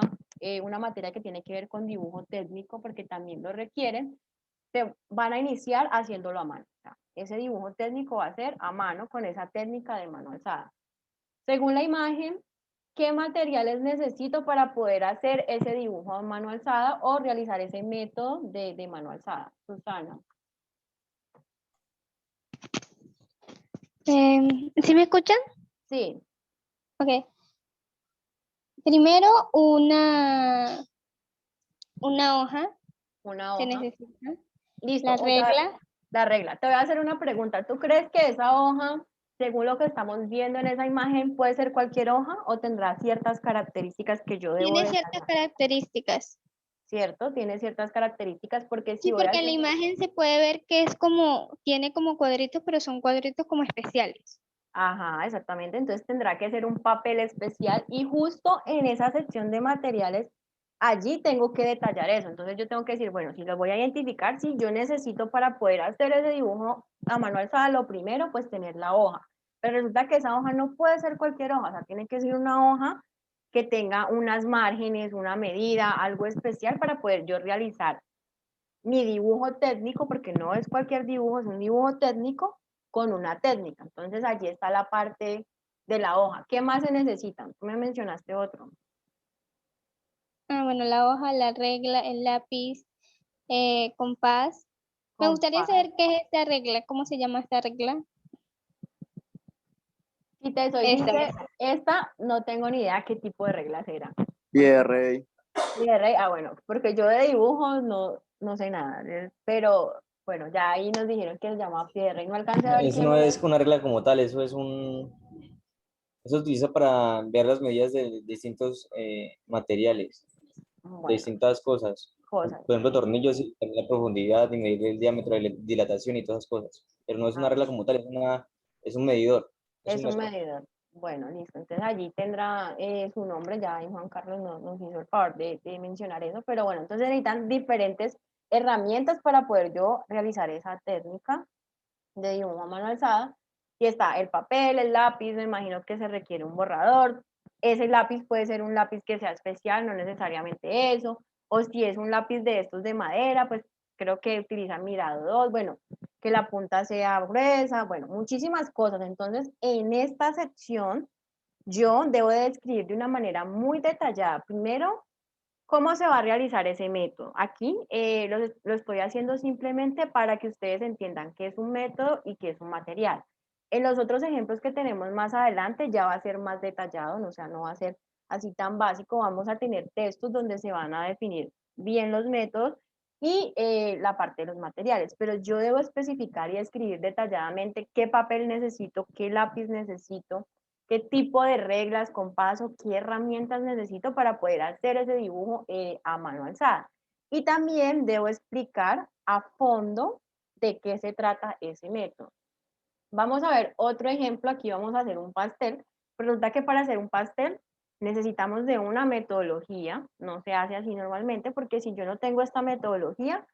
una materia que tiene que ver con dibujo técnico porque también lo requieren, se van a iniciar haciéndolo a mano. O sea, ese dibujo técnico va a ser a mano con esa técnica de mano alzada. Según la imagen, ¿qué materiales necesito para poder hacer ese dibujo a mano alzada o realizar ese método de mano alzada? Susana. ¿Sí me escuchan? Sí. Ok. Primero una hoja. Una Se hoja. necesita. Listo. La regla. La regla. Te voy a hacer una pregunta. ¿Tú crees que esa hoja, según lo que estamos viendo en esa imagen, puede ser cualquier hoja o tendrá ciertas características que yo debo Tiene ciertas detallar? características. ¿Cierto? Tiene ciertas características porque si Sí, voy a porque en la hacer... imagen se puede ver que es como, tiene como cuadritos, pero son cuadritos como especiales. Ajá, exactamente. Entonces tendrá que ser un papel especial y justo en esa sección de materiales, allí tengo que detallar eso. Entonces yo tengo que decir, bueno, si lo voy a identificar, si yo necesito para poder hacer ese dibujo a mano alzada, lo primero, pues tener la hoja. Pero resulta que esa hoja no puede ser cualquier hoja, o sea, tiene que ser una hoja que tenga unas márgenes, una medida, algo especial para poder yo realizar mi dibujo técnico, porque no es cualquier dibujo, es un dibujo técnico con una técnica. Entonces allí está la parte de la hoja. ¿Qué más se necesitan? Tú me mencionaste otro. Bueno, la hoja, la regla, el lápiz, compás. Me gustaría Compás. saber qué es esta regla, cómo se llama esta regla. Si te soy Esta. sincera, esta no tengo ni idea qué tipo de reglas era. Pierre. Bueno, porque yo de dibujos no sé nada, pero bueno, ya ahí nos dijeron que se llama pie de rey, no alcancé a ver Eso qué no era. es una regla como tal, eso es eso se utiliza para ver las medidas de distintos materiales, de Bueno, distintas cosas. cosas. Por ejemplo, tornillos, y la profundidad, y medir el diámetro de la dilatación y todas esas cosas. Pero no es una regla como tal, es un medidor. Es un medidor. Bueno, listo. Entonces allí tendrá su nombre, ya ahí Juan Carlos nos hizo el favor de mencionar eso, pero bueno, entonces necesitan diferentes herramientas para poder yo realizar esa técnica de dibujo a mano alzada. Y está el papel, el lápiz, me imagino que se requiere un borrador. Ese lápiz puede ser un lápiz que sea especial, no necesariamente eso. O si es un lápiz de estos de madera, pues creo que utilizan mirado 2, bueno, que la punta sea gruesa, bueno, muchísimas cosas. Entonces, en esta sección, yo debo de describir de una manera muy detallada, primero, cómo se va a realizar ese método. Aquí lo estoy haciendo simplemente para que ustedes entiendan qué es un método y qué es un material. En los otros ejemplos que tenemos más adelante ya va a ser más detallado, o sea, no va a ser así tan básico, vamos a tener textos donde se van a definir bien los métodos y la parte de los materiales, pero yo debo especificar y escribir detalladamente qué papel necesito, qué lápiz necesito, qué tipo de reglas, compás o qué herramientas necesito para poder hacer ese dibujo a mano alzada. Y también debo explicar a fondo de qué se trata ese método. Vamos a ver otro ejemplo, aquí vamos a hacer un pastel. Resulta que para hacer un pastel necesitamos de una metodología, no se hace así normalmente, porque si yo no tengo esta metodología,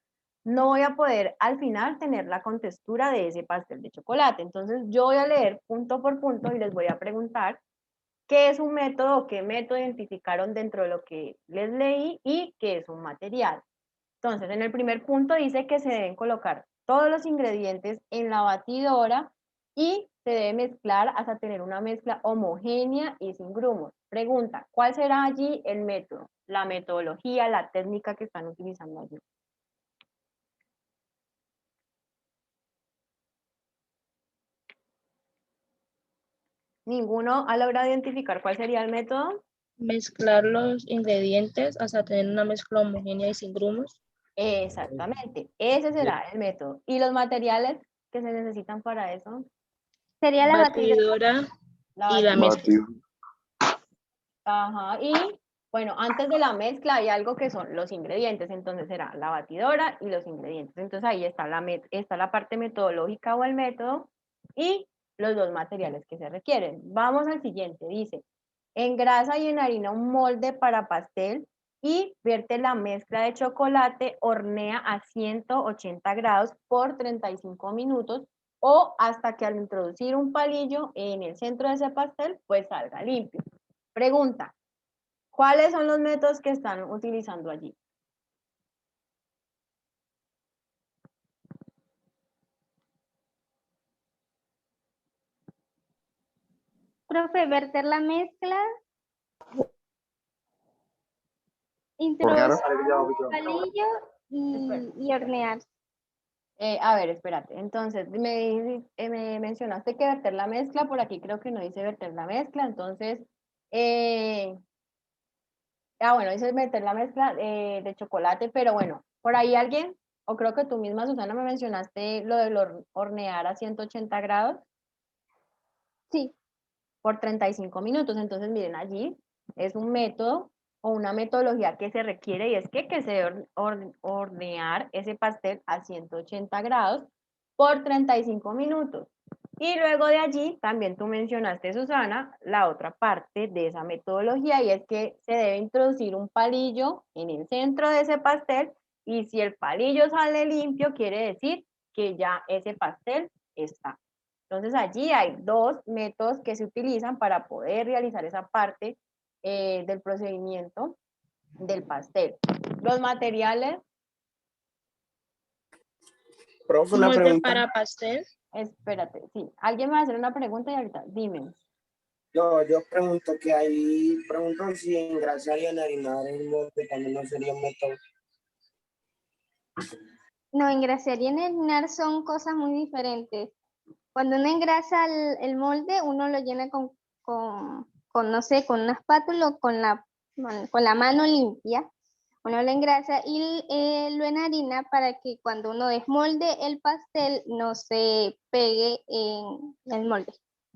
no voy a poder al final tener la contextura de ese pastel de chocolate. Entonces yo voy a leer punto por punto y les voy a preguntar qué es un método o qué método identificaron dentro de lo que les leí y qué es un material. Entonces, en el primer punto dice que se deben colocar todos los ingredientes en la batidora y se debe mezclar hasta tener una mezcla homogénea y sin grumos. Pregunta, ¿cuál será allí el método? La metodología, la técnica que están utilizando allí. ¿Ninguno ha logrado identificar cuál sería el método? Mezclar los ingredientes hasta tener una mezcla homogénea y sin grumos. Exactamente, ese será el método. ¿Y los materiales que se necesitan para eso? Sería la Batidora y la mezcla. Ajá, y bueno, antes de la mezcla hay algo que son los ingredientes, entonces será la batidora y los ingredientes. Entonces ahí está está la parte metodológica o el método y los dos materiales que se requieren. Vamos al siguiente, dice, engrasa y enharina un molde para pastel y vierte la mezcla de chocolate, hornea a 180 grados por 35 minutos o hasta que al introducir un palillo en el centro de ese pastel, pues salga limpio. Pregunta, ¿cuáles son los métodos que están utilizando allí? Profe, verter la mezcla, introducir un palillo y hornear. A ver, espérate. Entonces, me mencionaste que verter la mezcla, por aquí creo que no dice verter la mezcla, entonces, bueno, dice verter la mezcla de chocolate, pero bueno, por ahí alguien, o creo que tú misma, Susana, me mencionaste lo de hornear a 180 grados. Sí. Por 35 minutos. Entonces, miren, allí es un método o una metodología que se requiere y es que se debe hornear ese pastel a 180 grados por 35 minutos. Y luego de allí, también tú mencionaste, Susana, la otra parte de esa metodología y es que se debe introducir un palillo en el centro de ese pastel y si el palillo sale limpio, quiere decir que ya ese pastel está Entonces allí hay dos métodos que se utilizan para poder realizar esa parte del procedimiento del pastel. Los materiales. Profe, una Molde pregunta. para pastel. Espérate, sí. Alguien me va a hacer una pregunta y ahorita, dime. Yo pregunto que ahí, pregunto si engrasar y enharinar el molde también no sería un método. No, engrasar y enharinar son cosas muy diferentes. Cuando uno engrasa el molde, uno lo llena no sé, con una espátula o con la mano limpia. Uno lo engrasa y lo enharina para que cuando uno desmolde el pastel no se pegue en el molde.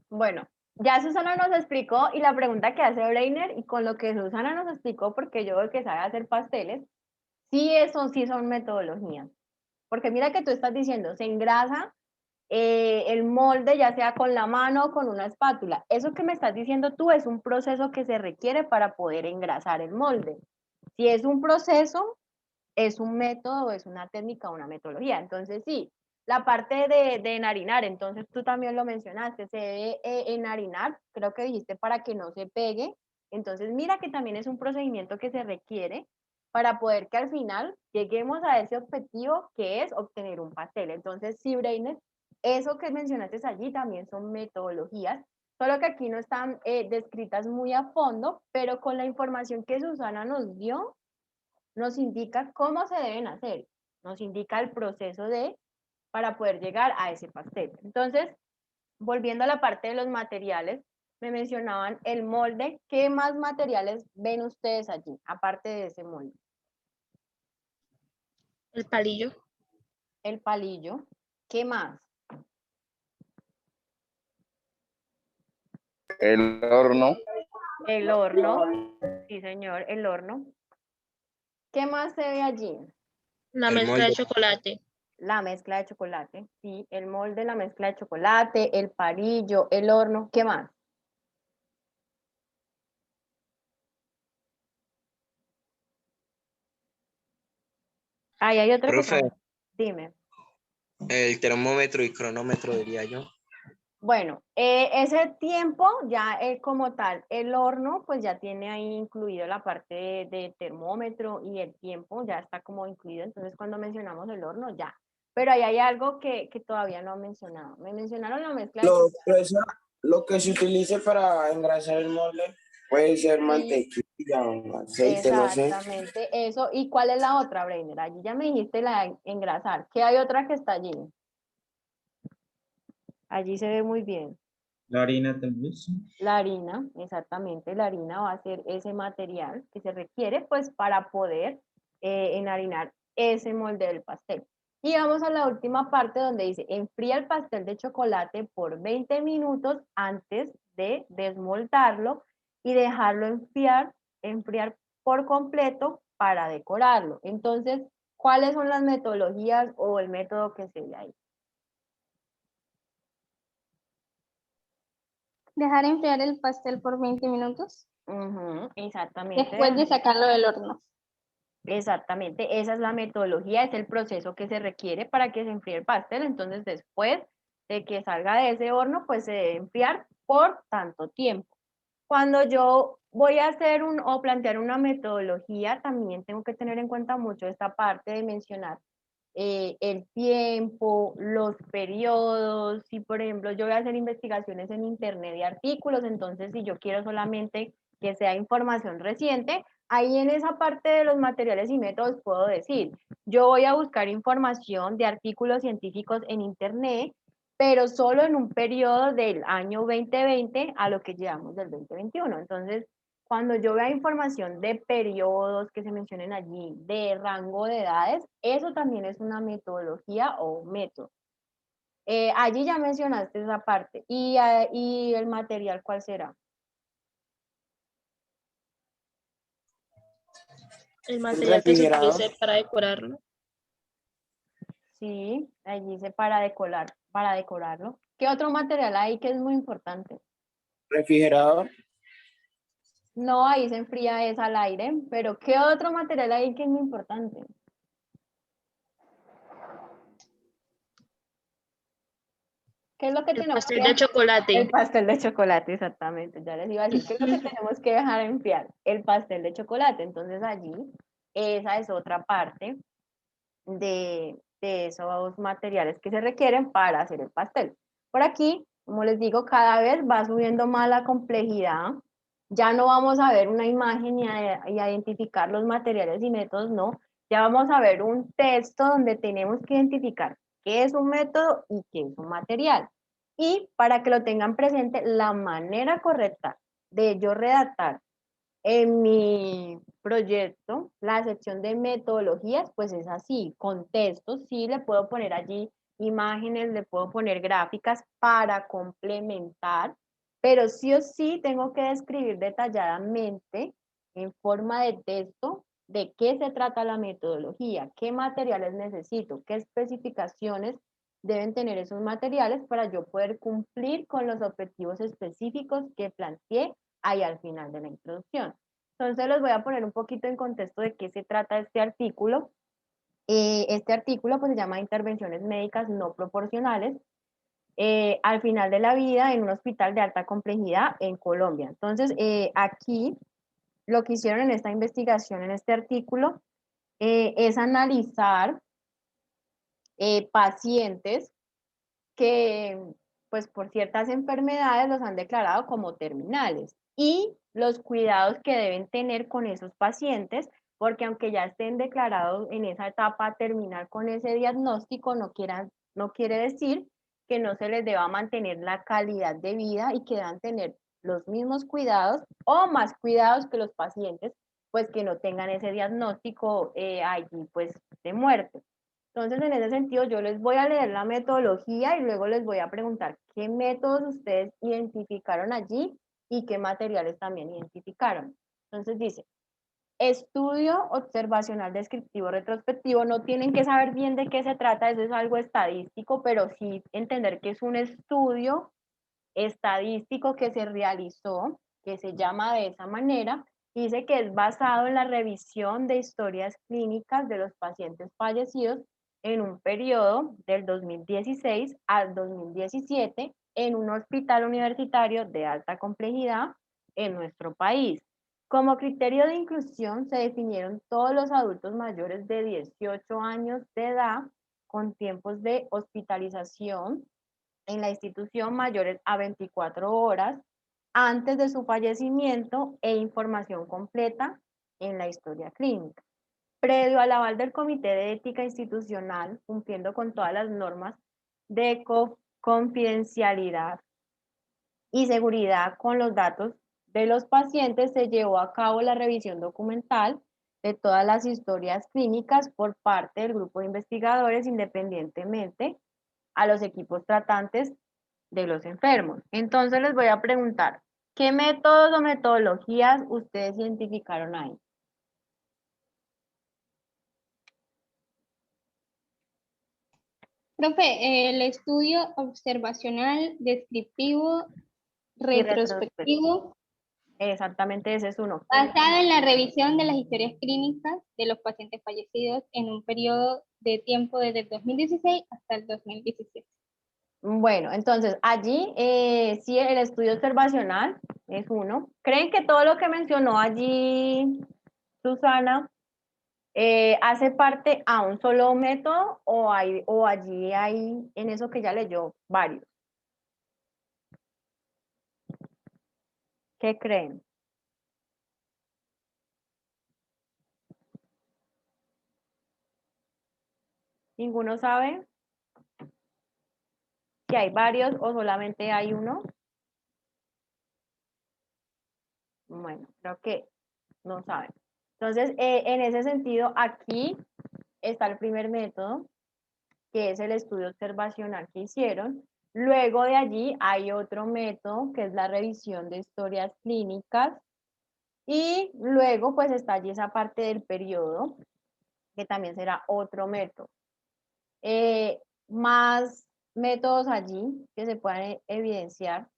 Bueno, ya Susana nos explicó y la pregunta que hace Breiner y con lo que Susana nos explicó, porque yo veo que sabe hacer pasteles, sí son metodologías. Porque mira que tú estás diciendo, se engrasa el molde ya sea con la mano o con una espátula. Eso que me estás diciendo tú es un proceso que se requiere para poder engrasar el molde. Si es un proceso, es un método, es una técnica, una metodología. Entonces sí, la parte de enharinar, entonces tú también lo mencionaste, se debe enharinar, creo que dijiste para que no se pegue. Entonces mira que también es un procedimiento que se requiere para poder que al final lleguemos a ese objetivo que es obtener un pastel. Entonces sí, Breiner, eso que mencionaste allí también son metodologías, solo que aquí no están descritas muy a fondo, pero con la información que Susana nos dio, nos indica cómo se deben hacer, nos indica el proceso para poder llegar a ese pastel. Entonces, volviendo a la parte de los materiales, me mencionaban el molde. ¿Qué más materiales ven ustedes allí, aparte de ese molde? El palillo. El palillo. ¿Qué más? El horno. El horno. Sí, señor, el horno. ¿Qué más se ve allí? La mezcla de chocolate. La mezcla de chocolate, sí, el molde, la mezcla de chocolate, el palillo, el horno, ¿qué más? Ahí hay otra Profe. cosa. Dime. El termómetro y cronómetro, diría yo. Bueno, ese tiempo ya como tal, el horno pues ya tiene ahí incluido la parte de termómetro y el tiempo ya está como incluido, entonces cuando mencionamos el horno ya. Pero ahí hay algo que todavía no han mencionado. Me mencionaron la mezcla de chocolate. Lo que se utilice para engrasar el molde puede ser mantequilla o aceite, no sé. Exactamente, eso. ¿Y cuál es la otra, Breiner? Allí ya me dijiste la de engrasar. ¿Qué hay otra que está allí? Allí se ve muy bien. La harina también. La harina, exactamente, la harina va a ser ese material que se requiere pues para poder enharinar ese molde del pastel. Y vamos a la última parte donde dice, enfría el pastel de chocolate por 20 minutos antes de desmoldarlo y dejarlo enfriar por completo para decorarlo. Entonces, ¿cuáles son las metodologías o el método que se ve ahí? Dejar enfriar el pastel por 20 minutos. Exactamente. Después de sacarlo del horno. Exactamente, esa es la metodología, es el proceso que se requiere para que se enfríe el pastel. Entonces, después de que salga de ese horno, pues se debe enfriar por tanto tiempo. Cuando yo voy a hacer o plantear una metodología, también tengo que tener en cuenta mucho esta parte de mencionar el tiempo, los periodos. Si, por ejemplo, yo voy a hacer investigaciones en internet de artículos, entonces si yo quiero solamente que sea información reciente, ahí en esa parte de los materiales y métodos puedo decir, yo voy a buscar información de artículos científicos en internet, pero solo en un periodo del año 2020 a lo que llevamos del 2021. Entonces, cuando yo vea información de periodos que se mencionen allí, de rango de edades, eso también es una metodología o método. Allí ya mencionaste esa parte. ¿Y el material cuál será? El material que se utilice para decorarlo. Sí, allí dice para decorarlo. ¿Qué otro material hay que es muy importante? Refrigerador. No, ahí se enfría es al aire, pero ¿qué otro material hay que es muy importante? ¿Qué es lo que El tenemos pastel que de chocolate. El pastel de chocolate, exactamente. Ya les iba a decir, ¿qué es lo que tenemos que dejar enfriar? El pastel de chocolate. Entonces allí, esa es otra parte de esos materiales que se requieren para hacer el pastel. Por aquí, como les digo, cada vez va subiendo más la complejidad. Ya no vamos a ver una imagen y a identificar los materiales y métodos, no. Ya vamos a ver un texto donde tenemos que identificar qué es un método y qué es un material. Y para que lo tengan presente, la manera correcta de yo redactar en mi proyecto, la sección de metodologías, pues es así, con textos, sí le puedo poner allí imágenes, le puedo poner gráficas para complementar, pero sí o sí tengo que describir detalladamente en forma de texto de qué se trata la metodología, qué materiales necesito, qué especificaciones deben tener esos materiales para yo poder cumplir con los objetivos específicos que planteé ahí al final de la introducción. Entonces los voy a poner un poquito en contexto de qué se trata este artículo. Este artículo pues se llama Intervenciones médicas no proporcionales al final de la vida en un hospital de alta complejidad en Colombia. Entonces aquí lo que hicieron en esta investigación, en este artículo, es analizar pacientes que pues por ciertas enfermedades los han declarado como terminales y los cuidados que deben tener con esos pacientes, porque aunque ya estén declarados en esa etapa terminal con ese diagnóstico, no quiere decir que no se les deba mantener la calidad de vida y que deban tener los mismos cuidados o más cuidados que los pacientes, pues que no tengan ese diagnóstico allí pues de muerte. Entonces, en ese sentido, yo les voy a leer la metodología y luego les voy a preguntar qué métodos ustedes identificaron allí y qué materiales también identificaron. Entonces dice, estudio observacional descriptivo retrospectivo, no tienen que saber bien de qué se trata, eso es algo estadístico, pero sí entender que es un estudio estadístico que se realizó, que se llama de esa manera, dice que es basado en la revisión de historias clínicas de los pacientes fallecidos en un periodo del 2016 al 2017 en un hospital universitario de alta complejidad en nuestro país. Como criterio de inclusión se definieron todos los adultos mayores de 18 años de edad con tiempos de hospitalización en la institución mayores a 24 horas antes de su fallecimiento e información completa en la historia clínica. Previo al aval del Comité de Ética Institucional, cumpliendo con todas las normas de confidencialidad y seguridad con los datos de los pacientes, se llevó a cabo la revisión documental de todas las historias clínicas por parte del grupo de investigadores independientemente a los equipos tratantes de los enfermos. Entonces les voy a preguntar, ¿qué métodos o metodologías ustedes identificaron ahí? Profe, el estudio observacional, descriptivo, Y retrospectivo. retrospectivo, Exactamente ese es uno. basado en la revisión de las historias clínicas de los pacientes fallecidos en un periodo de tiempo desde el 2016 hasta el 2017. Bueno, entonces allí sí el estudio observacional es uno. ¿Creen que todo lo que mencionó allí Susana hace parte a un solo método o allí hay en eso que ya leyó varios? ¿Qué creen? ¿Ninguno sabe si hay varios o solamente hay uno? Bueno, creo que no saben. Entonces, en ese sentido, aquí está el primer método, que es el estudio observacional que hicieron. Luego de allí hay otro método, que es la revisión de historias clínicas. Y luego, pues está allí esa parte del periodo, que también será otro método. Más métodos allí que se puedan evidenciar.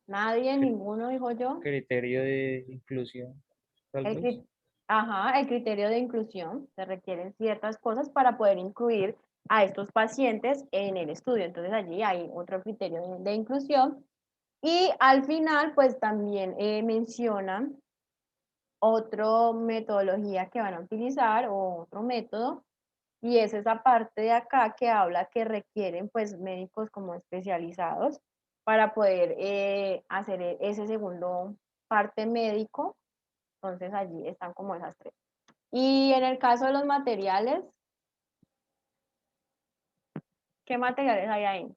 Nadie, ninguno, dijo yo. Criterio de inclusión, tal vez. Ajá, el criterio de inclusión, se requieren ciertas cosas para poder incluir a estos pacientes en el estudio. Entonces allí hay otro criterio de inclusión. Y al final, pues también mencionan otra metodología que van a utilizar o otro método, y es esa parte de acá que habla que requieren pues médicos como especializados para poder hacer ese segundo parte médico. Entonces allí están como esas tres. Y en el caso de los materiales, ¿qué materiales hay ahí?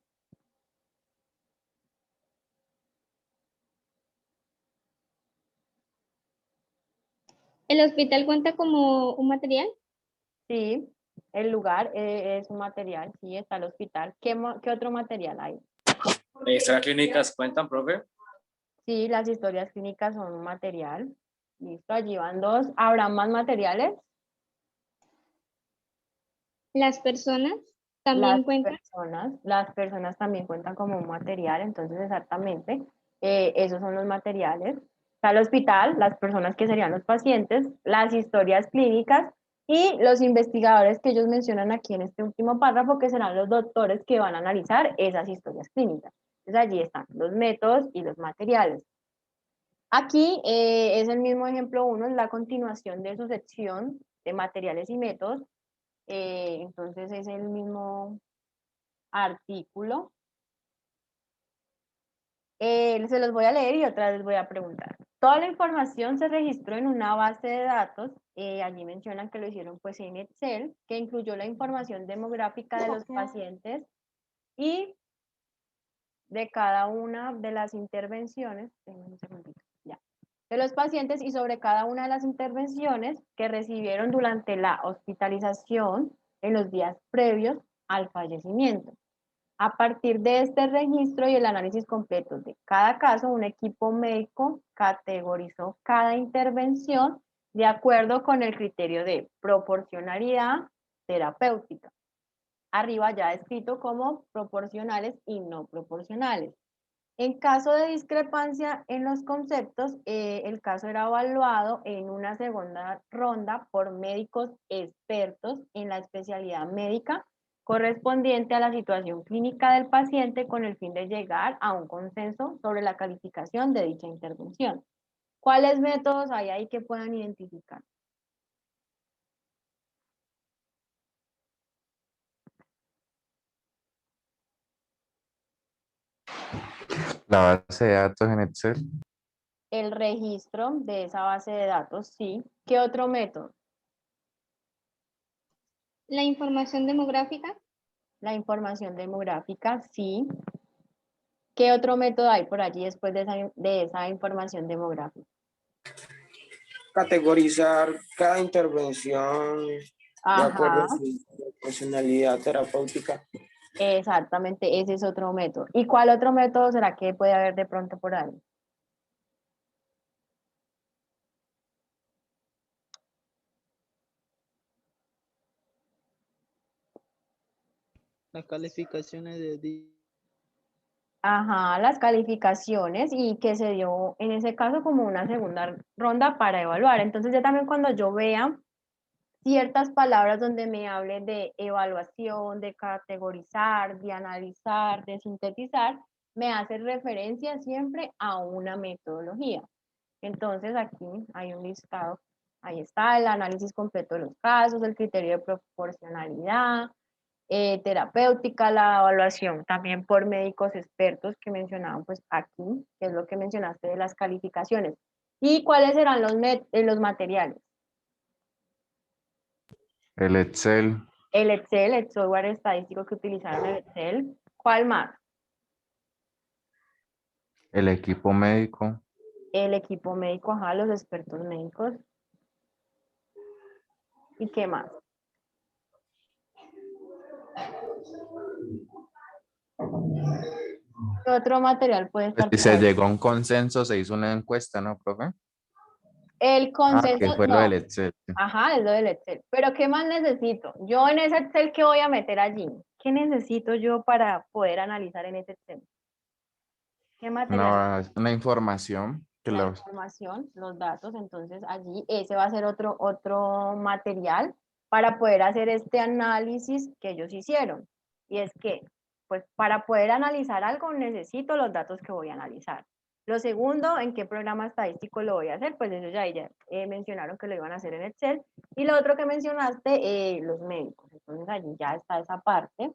¿El hospital cuenta como un material? Sí, el lugar es un material, sí, está el hospital. ¿Qué otro material hay? ¿Extra clínicas cuentan, profe? Sí, las historias clínicas son un material. Listo, allí van dos. ¿Habrá más materiales? ¿Las personas también cuentan? Las personas también cuentan como un material, entonces exactamente, esos son los materiales. Está el hospital, las personas que serían los pacientes, las historias clínicas y los investigadores que ellos mencionan aquí en este último párrafo, que serán los doctores que van a analizar esas historias clínicas. Entonces allí están los métodos y los materiales. Aquí es el mismo ejemplo 1, es la continuación de su sección de materiales y métodos. Entonces es el mismo artículo. Se los voy a leer y otra vez voy a preguntar. Toda la información se registró en una base de datos. Allí mencionan que lo hicieron pues en Excel, que incluyó la información demográfica de los pacientes y de cada una de las intervenciones. Un segundito, ya. De los pacientes y sobre cada una de las intervenciones que recibieron durante la hospitalización en los días previos al fallecimiento. A partir de este registro y el análisis completo de cada caso, un equipo médico categorizó cada intervención de acuerdo con el criterio de proporcionalidad terapéutica. Arriba ya escrito como proporcionales y no proporcionales. En caso de discrepancia en los conceptos, el caso era evaluado en una segunda ronda por médicos expertos en la especialidad médica correspondiente a la situación clínica del paciente con el fin de llegar a un consenso sobre la calificación de dicha intervención. ¿Cuáles métodos hay ahí que puedan identificar? La base de datos en Excel. El registro de esa base de datos, sí. ¿Qué otro método? ¿La información demográfica? La información demográfica, sí. ¿Qué otro método hay por allí después de esa información demográfica? Categorizar cada intervención de acuerdo Ajá, a su personalidad terapéutica. exactamente, ese es otro método. ¿Y cuál otro método será que puede haber de pronto por ahí? Las calificaciones de... Ajá, las calificaciones y que se dio en ese caso como una segunda ronda para evaluar. Entonces yo también cuando yo vea ciertas palabras donde me hable de evaluación, de categorizar, de analizar, de sintetizar, me hace referencia siempre a una metodología. Entonces aquí hay un listado, ahí está el análisis completo de los casos, el criterio de proporcionalidad, terapéutica, la evaluación también por médicos expertos que mencionaban pues aquí, que es lo que mencionaste de las calificaciones. ¿Y cuáles serán los materiales? El Excel. El Excel, el software estadístico que utilizaron el Excel. ¿Cuál más? El equipo médico. El equipo médico, ajá, los expertos médicos. ¿Y qué más? ¿Qué otro material puede estar Si por se ahí? llegó a un consenso, se hizo una encuesta, ¿no, profe? El Que consenso, fue lo no. del Excel. Ajá, es lo del Excel. Pero ¿qué más necesito? Yo en ese Excel, ¿qué voy a meter allí? ¿Qué necesito yo para poder analizar en ese Excel? ¿Qué material? Una información la Claro. información, los datos, entonces allí ese va a ser otro material para poder hacer este análisis que ellos hicieron. Y es que, pues para poder analizar algo necesito los datos que voy a analizar. Lo segundo, ¿en qué programa estadístico lo voy a hacer? Pues eso ya mencionaron que lo iban a hacer en Excel. Y lo otro que mencionaste, los médicos. Entonces allí ya está esa parte.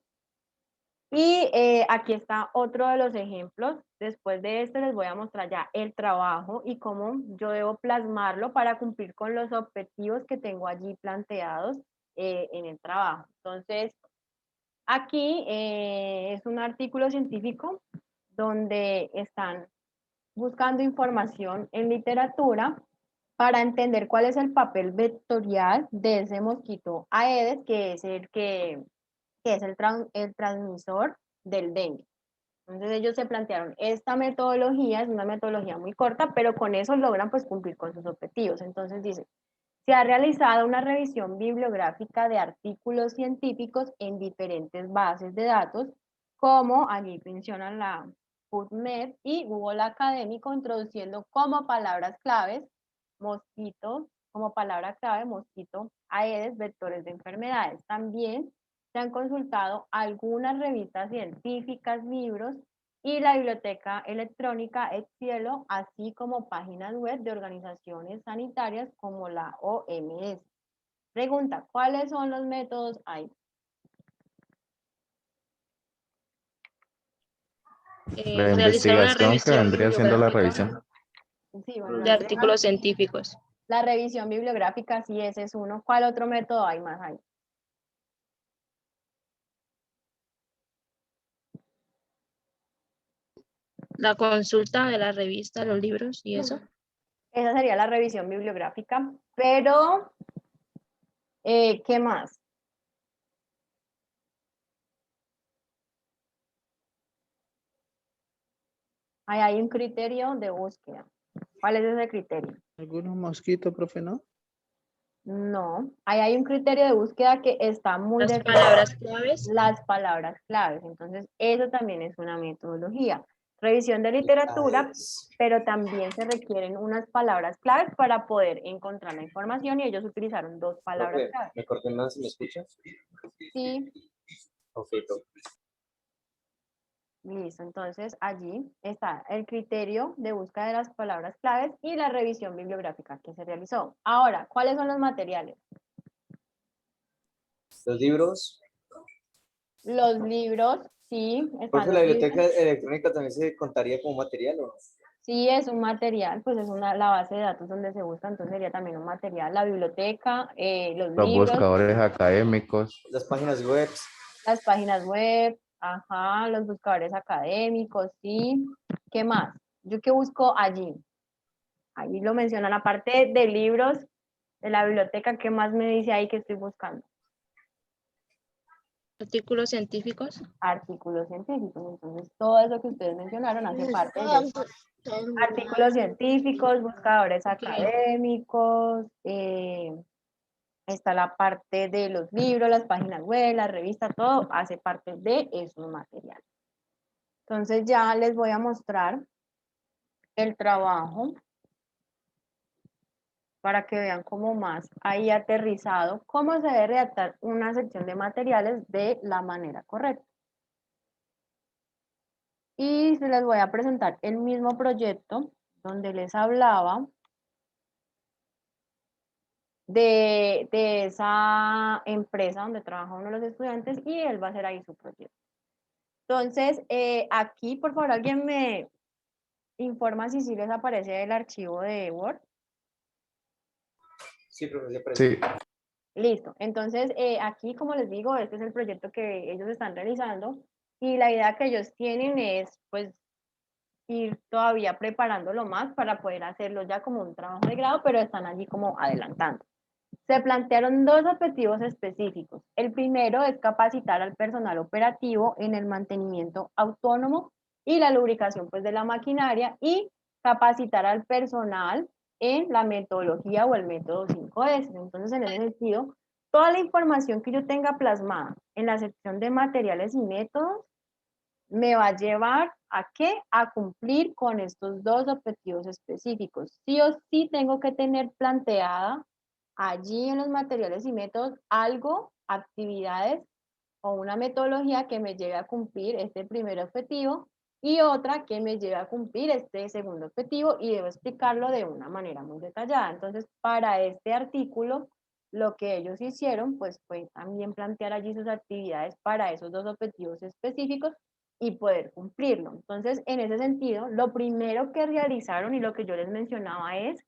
Y aquí está otro de los ejemplos. Después de este les voy a mostrar ya el trabajo y cómo yo debo plasmarlo para cumplir con los objetivos que tengo allí planteados en el trabajo. Entonces, aquí es un artículo científico donde están buscando información en literatura para entender cuál es el papel vectorial de ese mosquito Aedes, que es el transmisor del dengue. Entonces ellos se plantearon esta metodología, es una metodología muy corta, pero con eso logran pues cumplir con sus objetivos. Entonces dice, se ha realizado una revisión bibliográfica de artículos científicos en diferentes bases de datos, como allí mencionan la PubMed y Google Académico, introduciendo como palabras claves mosquito, como palabra clave mosquito, Aedes, vectores de enfermedades. También se han consultado algunas revistas científicas, libros y la biblioteca electrónica Excielo, así como páginas web de organizaciones sanitarias como la OMS. Pregunta, ¿cuáles son los métodos ahí? La Realizar una investigación que revisión vendría siendo la bibliográfica revisión. Sí, bueno, de artículos científicos. la revisión bibliográfica, sí, ese es uno. ¿Cuál otro método hay más ahí? La consulta de la revista, los libros y eso. Esa sería la revisión bibliográfica, pero ¿qué más? Ahí hay un criterio de búsqueda. ¿Cuál es ese criterio? ¿Algunos mosquitos, profe, no? No, ahí hay un criterio de búsqueda que está muy Las definido. palabras claves. Las palabras claves. Entonces, eso también es una metodología. Revisión de literatura, pero también se requieren unas palabras claves para poder encontrar la información y ellos utilizaron dos palabras Profe, claves. ¿me corté más si me escucha? Sí, Ok, profe. listo. Entonces, allí está el criterio de búsqueda de las palabras claves y la revisión bibliográfica que se realizó. Ahora, ¿cuáles son los materiales? Los libros. Los libros, sí, están Profe, los ¿la libros. biblioteca electrónica también se contaría como material o no? Sí, es un material, pues es la base de datos donde se busca, entonces sería también un material. La biblioteca, los Los libros, buscadores académicos. Las páginas web. las páginas web, ajá, los buscadores académicos, sí. ¿Qué más? ¿Yo qué busco allí? Allí lo mencionan, aparte de libros, de la biblioteca, ¿qué más me dice ahí que estoy buscando? Artículos científicos. Artículos científicos, entonces todo eso que ustedes mencionaron hace parte de eso. Artículos científicos, buscadores académicos, está la parte de los libros, las páginas web, la revista, todo hace parte de esos materiales. Entonces ya les voy a mostrar el trabajo para que vean cómo más ahí aterrizado, cómo se debe redactar una sección de materiales de la manera correcta. Y se les voy a presentar el mismo proyecto donde les hablaba de esa empresa donde trabaja uno de los estudiantes y él va a hacer ahí su proyecto. Entonces, aquí, por favor, alguien me informa si sí les aparece el archivo de Word. Sí, profe, se parece. Sí. Listo. Entonces, aquí, como les digo, este es el proyecto que ellos están realizando y la idea que ellos tienen es, pues, ir todavía preparándolo más para poder hacerlo ya como un trabajo de grado, pero están allí como adelantando. Se plantearon dos objetivos específicos. El primero es capacitar al personal operativo en el mantenimiento autónomo y la lubricación pues, de la maquinaria y capacitar al personal en la metodología o el método 5S. Entonces, en ese sentido, toda la información que yo tenga plasmada en la sección de materiales y métodos, me va a llevar ¿a qué? A cumplir con estos dos objetivos específicos. Sí o sí tengo que tener planteada allí en los materiales y métodos algo, actividades o una metodología que me lleve a cumplir este primer objetivo y otra que me lleve a cumplir este segundo objetivo y debo explicarlo de una manera muy detallada. Entonces, para este artículo, lo que ellos hicieron, pues fue también plantear allí sus actividades para esos dos objetivos específicos y poder cumplirlo. Entonces, en ese sentido, lo primero que realizaron y lo que yo les mencionaba es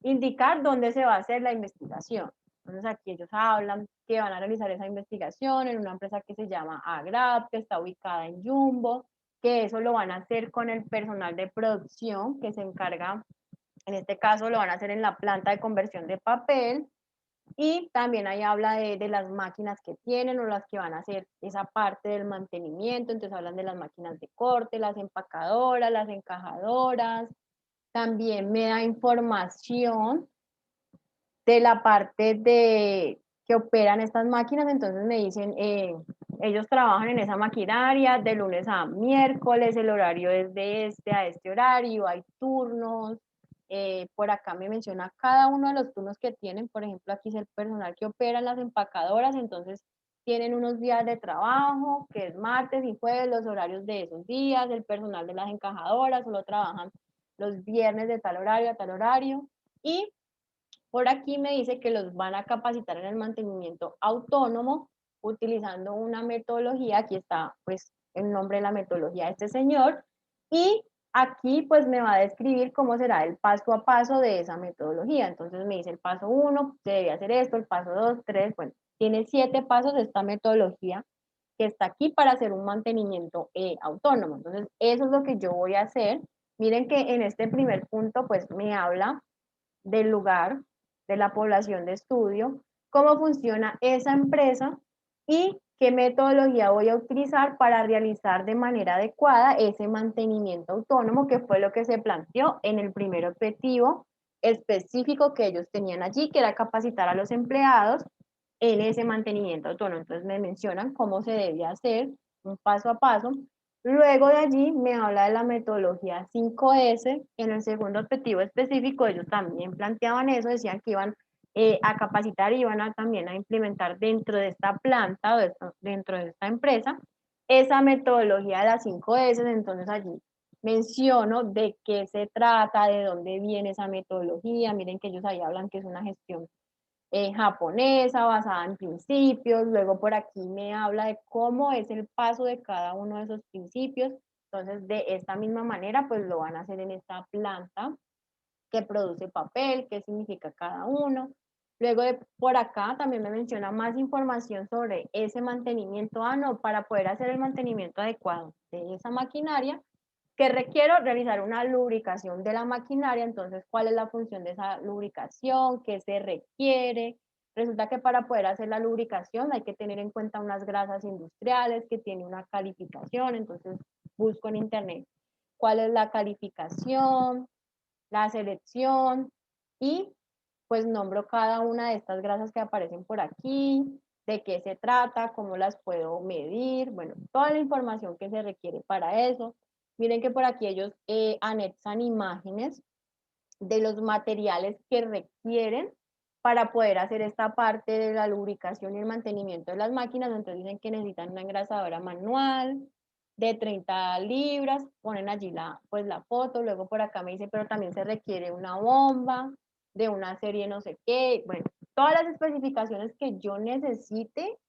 indicar dónde se va a hacer la investigación. Entonces aquí ellos hablan que van a realizar esa investigación en una empresa que se llama Agrap, que está ubicada en Jumbo, que eso lo van a hacer con el personal de producción que se encarga, en este caso lo van a hacer en la planta de conversión de papel, y también ahí habla de las máquinas que tienen o las que van a hacer esa parte del mantenimiento. Entonces hablan de las máquinas de corte, las empacadoras, las encajadoras. También me da información de la parte de que operan estas máquinas. Entonces me dicen, ellos trabajan en esa maquinaria de lunes a miércoles, el horario es de este a este horario, hay turnos. Por acá me menciona cada uno de los turnos que tienen. Por ejemplo, aquí es el personal que opera en las empacadoras, entonces tienen unos días de trabajo, que es martes y jueves, los horarios de esos días. El personal de las encajadoras solo trabajan los viernes de tal horario a tal horario. Y por aquí me dice que los van a capacitar en el mantenimiento autónomo utilizando una metodología. Aquí está pues el nombre de la metodología de este señor, y aquí pues me va a describir cómo será el paso a paso de esa metodología. Entonces me dice el paso 1, se debe hacer esto, el paso 2, 3, bueno, tiene 7 pasos de esta metodología que está aquí para hacer un mantenimiento autónomo. Entonces eso es lo que yo voy a hacer. Miren que en este primer punto pues me habla del lugar, de la población de estudio, cómo funciona esa empresa y qué metodología voy a utilizar para realizar de manera adecuada ese mantenimiento autónomo, que fue lo que se planteó en el primer objetivo específico que ellos tenían allí, que era capacitar a los empleados en ese mantenimiento autónomo. Entonces me mencionan cómo se debía hacer, un paso a paso. Luego de allí me habla de la metodología 5S. En el segundo objetivo específico ellos también planteaban eso, decían que iban a capacitar y iban a también a implementar dentro de esta planta o dentro de esta empresa esa metodología de las 5S. Entonces allí menciono de qué se trata, de dónde viene esa metodología. Miren que ellos ahí hablan que es una gestión japonesa, basada en principios. Luego por aquí me habla de cómo es el paso de cada uno de esos principios. Entonces, de esta misma manera, pues lo van a hacer en esta planta que produce papel, qué significa cada uno. Luego por acá también me menciona más información sobre ese mantenimiento. No, para poder hacer el mantenimiento adecuado de esa maquinaria, que requiero realizar una lubricación de la maquinaria. Entonces, ¿cuál es la función de esa lubricación? ¿Qué se requiere? Resulta que para poder hacer la lubricación hay que tener en cuenta unas grasas industriales que tienen una calificación. Entonces, busco en internet cuál es la calificación, la selección, y pues nombro cada una de estas grasas que aparecen por aquí, de qué se trata, cómo las puedo medir, bueno, toda la información que se requiere para eso. Miren que por aquí ellos anexan imágenes de los materiales que requieren para poder hacer esta parte de la lubricación y el mantenimiento de las máquinas. Entonces dicen que necesitan una engrasadora manual de 30 libras, ponen allí pues la foto. Luego por acá me dice, pero también se requiere una bomba de una serie no sé qué. Bueno, todas las especificaciones que yo necesite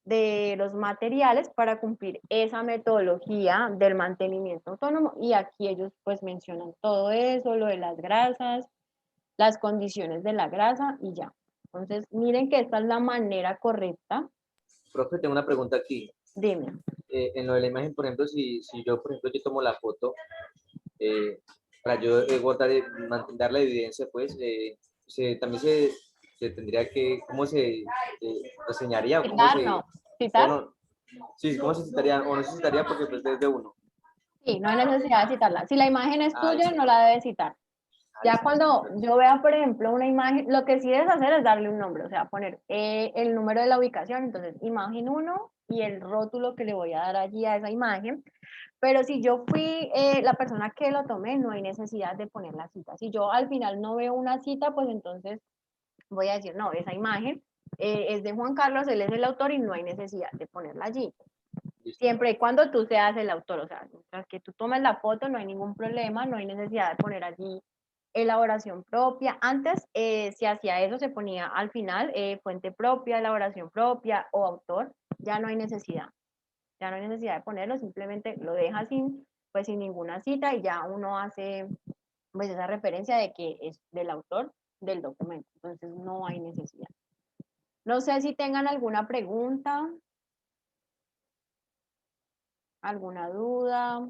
de los materiales para cumplir esa metodología del mantenimiento autónomo. Y aquí ellos pues mencionan todo eso, lo de las grasas, las condiciones de la grasa y ya. Entonces, miren que esta es la manera correcta. Profe, tengo una pregunta aquí. Dime. En lo de la imagen, por ejemplo, si yo, por ejemplo, yo tomo la foto, para yo dar la evidencia, pues, también se tendría que, ¿cómo se enseñaría? Citar, no. ¿Citar? No, sí, ¿cómo se citaría? O no se citaría porque pues es de uno. Sí, no hay necesidad de citarla. Si la imagen es tuya, no la debes citar. Ya cuando yo vea, por ejemplo, una imagen, lo que sí debes hacer es darle un nombre, o sea, poner el número de la ubicación, entonces imagen 1 y el rótulo que le voy a dar allí a esa imagen. Pero si yo fui la persona que lo tomé, no hay necesidad de poner la cita. Si yo al final no veo una cita, pues entonces voy a decir, no, esa imagen es de Juan Carlos, él es el autor y no hay necesidad de ponerla allí. Siempre y cuando tú seas el autor, o sea, mientras que tú tomes la foto no hay ningún problema, no hay necesidad de poner allí elaboración propia. Antes se hacía eso, se ponía al final fuente propia, elaboración propia o autor, ya no hay necesidad. Ya no hay necesidad de ponerlo, simplemente lo deja sin, pues, sin ninguna cita y ya uno hace pues esa referencia de que es del autor del documento. Entonces no hay necesidad. No sé si tengan alguna pregunta, alguna duda.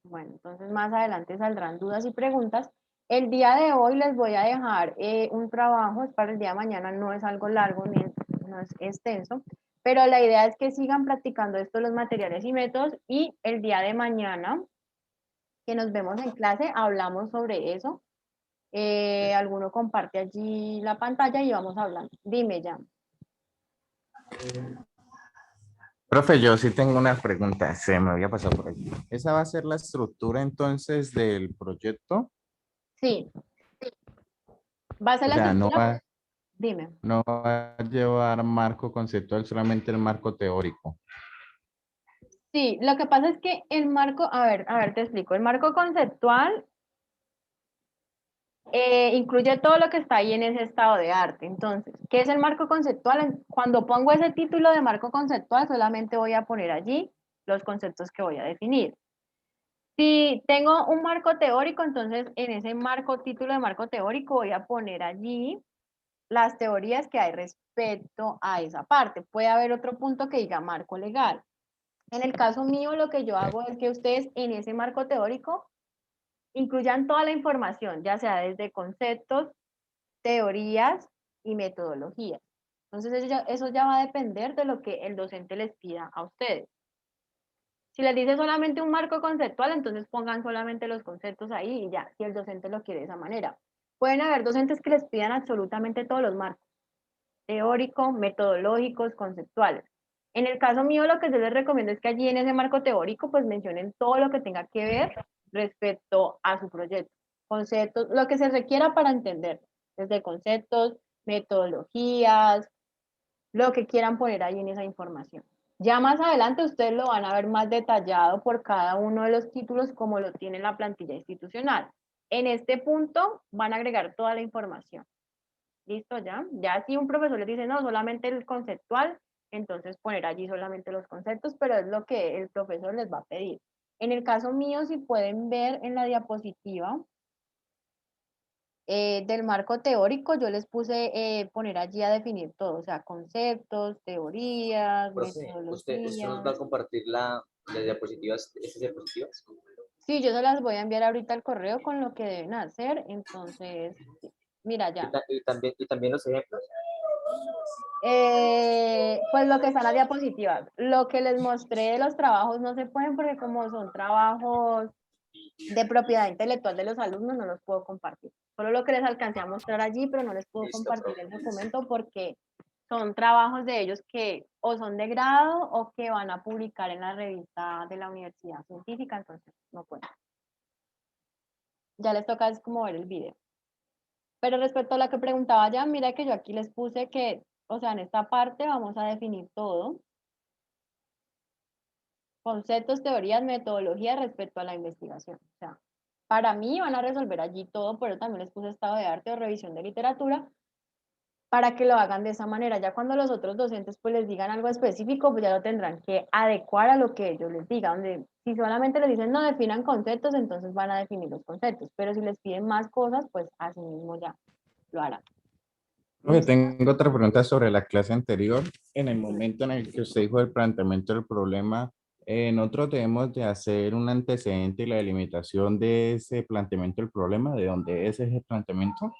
Bueno, entonces más adelante saldrán dudas y preguntas. El día de hoy les voy a dejar un trabajo, es para el día de mañana, no es algo largo ni no es extenso, pero la idea es que sigan practicando esto, los materiales y métodos, y el día de mañana, que nos vemos en clase, hablamos sobre eso. Alguno comparte allí la pantalla y vamos hablando. Dime ya. Profe, yo sí tengo una pregunta, se me había pasado por aquí. ¿Esa va a ser la estructura entonces del proyecto? Sí. Va a ser O la sea, estructura. Dime. no va a llevar marco conceptual, solamente el marco teórico. Sí, lo que pasa es que el marco, a ver, te explico. El marco conceptual incluye todo lo que está ahí en ese estado de arte. Entonces, ¿qué es el marco conceptual? Cuando pongo ese título de marco conceptual, solamente voy a poner allí los conceptos que voy a definir. Si tengo un marco teórico, entonces en ese marco, título de marco teórico, voy a poner allí las teorías que hay respecto a esa parte. Puede haber otro punto que diga marco legal. En el caso mío, lo que yo hago es que ustedes en ese marco teórico incluyan toda la información, ya sea desde conceptos, teorías y metodologías. Entonces eso ya va a depender de lo que el docente les pida a ustedes. Si les dice solamente un marco conceptual, entonces pongan solamente los conceptos ahí y ya, si el docente lo quiere de esa manera. Pueden haber docentes que les pidan absolutamente todos los marcos, teórico, metodológicos, conceptuales. En el caso mío, lo que yo les recomiendo es que allí en ese marco teórico, pues mencionen todo lo que tenga que ver respecto a su proyecto. Conceptos, lo que se requiera para entender, desde conceptos, metodologías, lo que quieran poner ahí en esa información. Ya más adelante ustedes lo van a ver más detallado por cada uno de los títulos como lo tiene la plantilla institucional. En este punto van a agregar toda la información. ¿Listo ya? Ya si un profesor les dice, no, solamente el conceptual, entonces poner allí solamente los conceptos, pero es lo que el profesor les va a pedir. En el caso mío, si pueden ver en la diapositiva del marco teórico, yo les puse poner allí a definir todo, o sea, conceptos, teorías, Profe, ¿usted nos va a metodologías. compartir las diapositivas, estas diapositivas? Sí, yo se las voy a enviar ahorita al correo con lo que deben hacer, entonces, mira ya. Y también los ejemplos. Pues lo que está en la diapositiva. Lo que les mostré de los trabajos no se pueden porque como son trabajos de propiedad intelectual de los alumnos, no los puedo compartir. Solo lo que les alcancé a mostrar allí, pero no les puedo compartir el documento porque son trabajos de ellos que o son de grado o que van a publicar en la revista de la universidad científica, entonces no puedo. Ya les toca es como ver el video. Pero respecto a la que preguntaba ya, mira que yo aquí les puse que, o sea, en esta parte vamos a definir todo. Conceptos, teorías, metodologías respecto a la investigación. O sea, para mí van a resolver allí todo, pero también les puse estado de arte o revisión de literatura para que lo hagan de esa manera. Ya cuando los otros docentes pues les digan algo específico, pues ya lo tendrán que adecuar a lo que ellos les digan. Donde si solamente les dicen no definan conceptos, entonces van a definir los conceptos, pero si les piden más cosas, pues así mismo ya lo harán. Oye, tengo otra pregunta sobre la clase anterior. En el momento en el que usted dijo el planteamiento del problema, nosotros debemos de hacer un antecedente y la delimitación de ese planteamiento del problema, de dónde es ese planteamiento.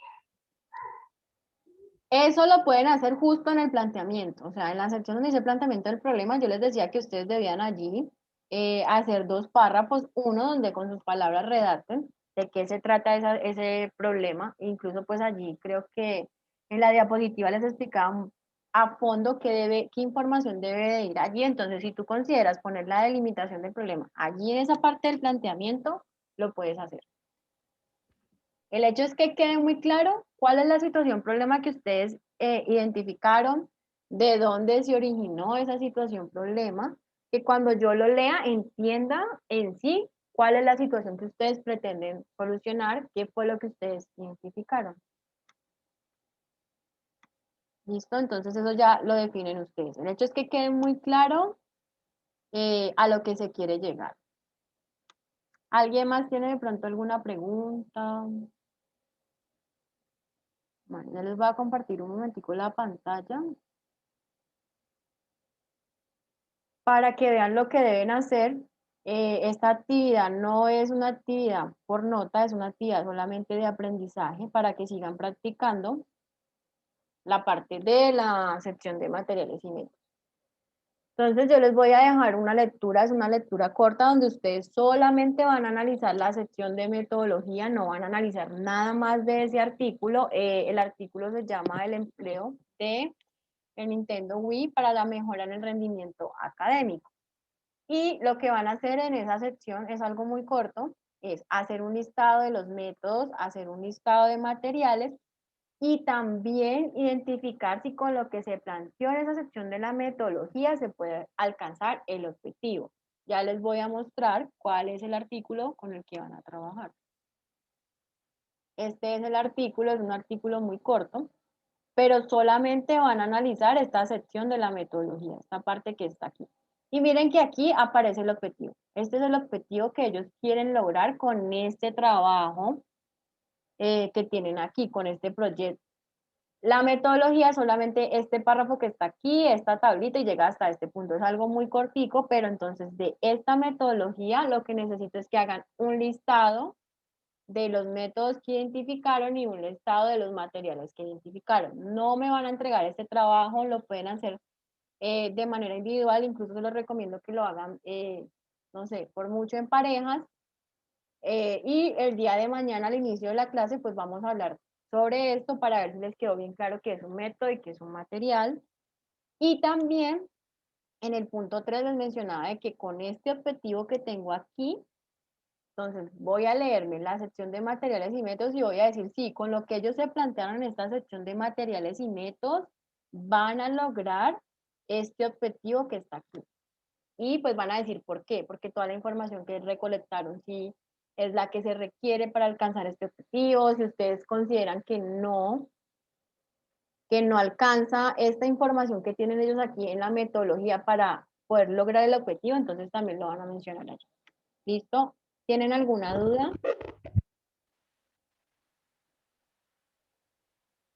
Eso lo pueden hacer justo en el planteamiento, o sea, en la sección donde dice planteamiento del problema, yo les decía que ustedes debían allí hacer 2 párrafos, uno donde con sus palabras redacten de qué se trata ese problema. Incluso pues allí creo que en la diapositiva les explicaba a fondo qué información debe de ir allí. Entonces, si tú consideras poner la delimitación del problema allí en esa parte del planteamiento, lo puedes hacer. El hecho es que quede muy claro cuál es la situación, problema que ustedes identificaron, de dónde se originó esa situación, problema, que cuando yo lo lea entienda en sí cuál es la situación que ustedes pretenden solucionar, qué fue lo que ustedes identificaron. ¿Listo? Entonces eso ya lo definen ustedes. El hecho es que quede muy claro a lo que se quiere llegar. ¿Alguien más tiene de pronto alguna pregunta? Bueno, ya les voy a compartir un momentico la pantalla para que vean lo que deben hacer. Esta actividad no es una actividad por nota, es una actividad solamente de aprendizaje para que sigan practicando la parte de la sección de materiales y métodos. Entonces yo les voy a dejar una lectura, es una lectura corta donde ustedes solamente van a analizar la sección de metodología, no van a analizar nada más de ese artículo. El artículo se llama El empleo de el Nintendo Wii para la mejora en el rendimiento académico. Y lo que van a hacer en esa sección es algo muy corto, es hacer un listado de los métodos, hacer un listado de materiales y también identificar si con lo que se planteó en esa sección de la metodología se puede alcanzar el objetivo. Ya les voy a mostrar cuál es el artículo con el que van a trabajar. Este es el artículo, es un artículo muy corto, pero solamente van a analizar esta sección de la metodología, esta parte que está aquí. Y miren que aquí aparece el objetivo. Este es el objetivo que ellos quieren lograr con este trabajo que tienen aquí, con este proyecto. La metodología es solamente este párrafo que está aquí, esta tablita y llega hasta este punto. Es algo muy cortico, pero entonces de esta metodología lo que necesito es que hagan un listado de los métodos que identificaron y un listado de los materiales que identificaron. No me van a entregar este trabajo, lo pueden hacer de manera individual, incluso les recomiendo que lo hagan, no sé, por mucho en parejas. Y el día de mañana al inicio de la clase, pues vamos a hablar sobre esto para ver si les quedó bien claro qué es un método y qué es un material. Y también en el punto 3 les mencionaba de que con este objetivo que tengo aquí, entonces voy a leerme la sección de materiales y métodos y voy a decir, sí, con lo que ellos se plantearon en esta sección de materiales y métodos, van a lograr este objetivo que está aquí. Y pues van a decir por qué, porque toda la información que recolectaron sí es la que se requiere para alcanzar este objetivo. Si ustedes consideran que no alcanza esta información que tienen ellos aquí en la metodología para poder lograr el objetivo, entonces también lo van a mencionar allí. ¿Listo? ¿Tienen alguna duda?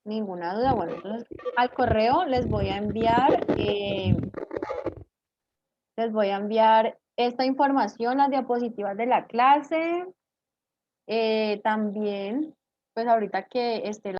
Ninguna duda. Bueno, entonces al correo les voy a enviar esta información, las diapositivas de la clase. También, pues ahorita que esté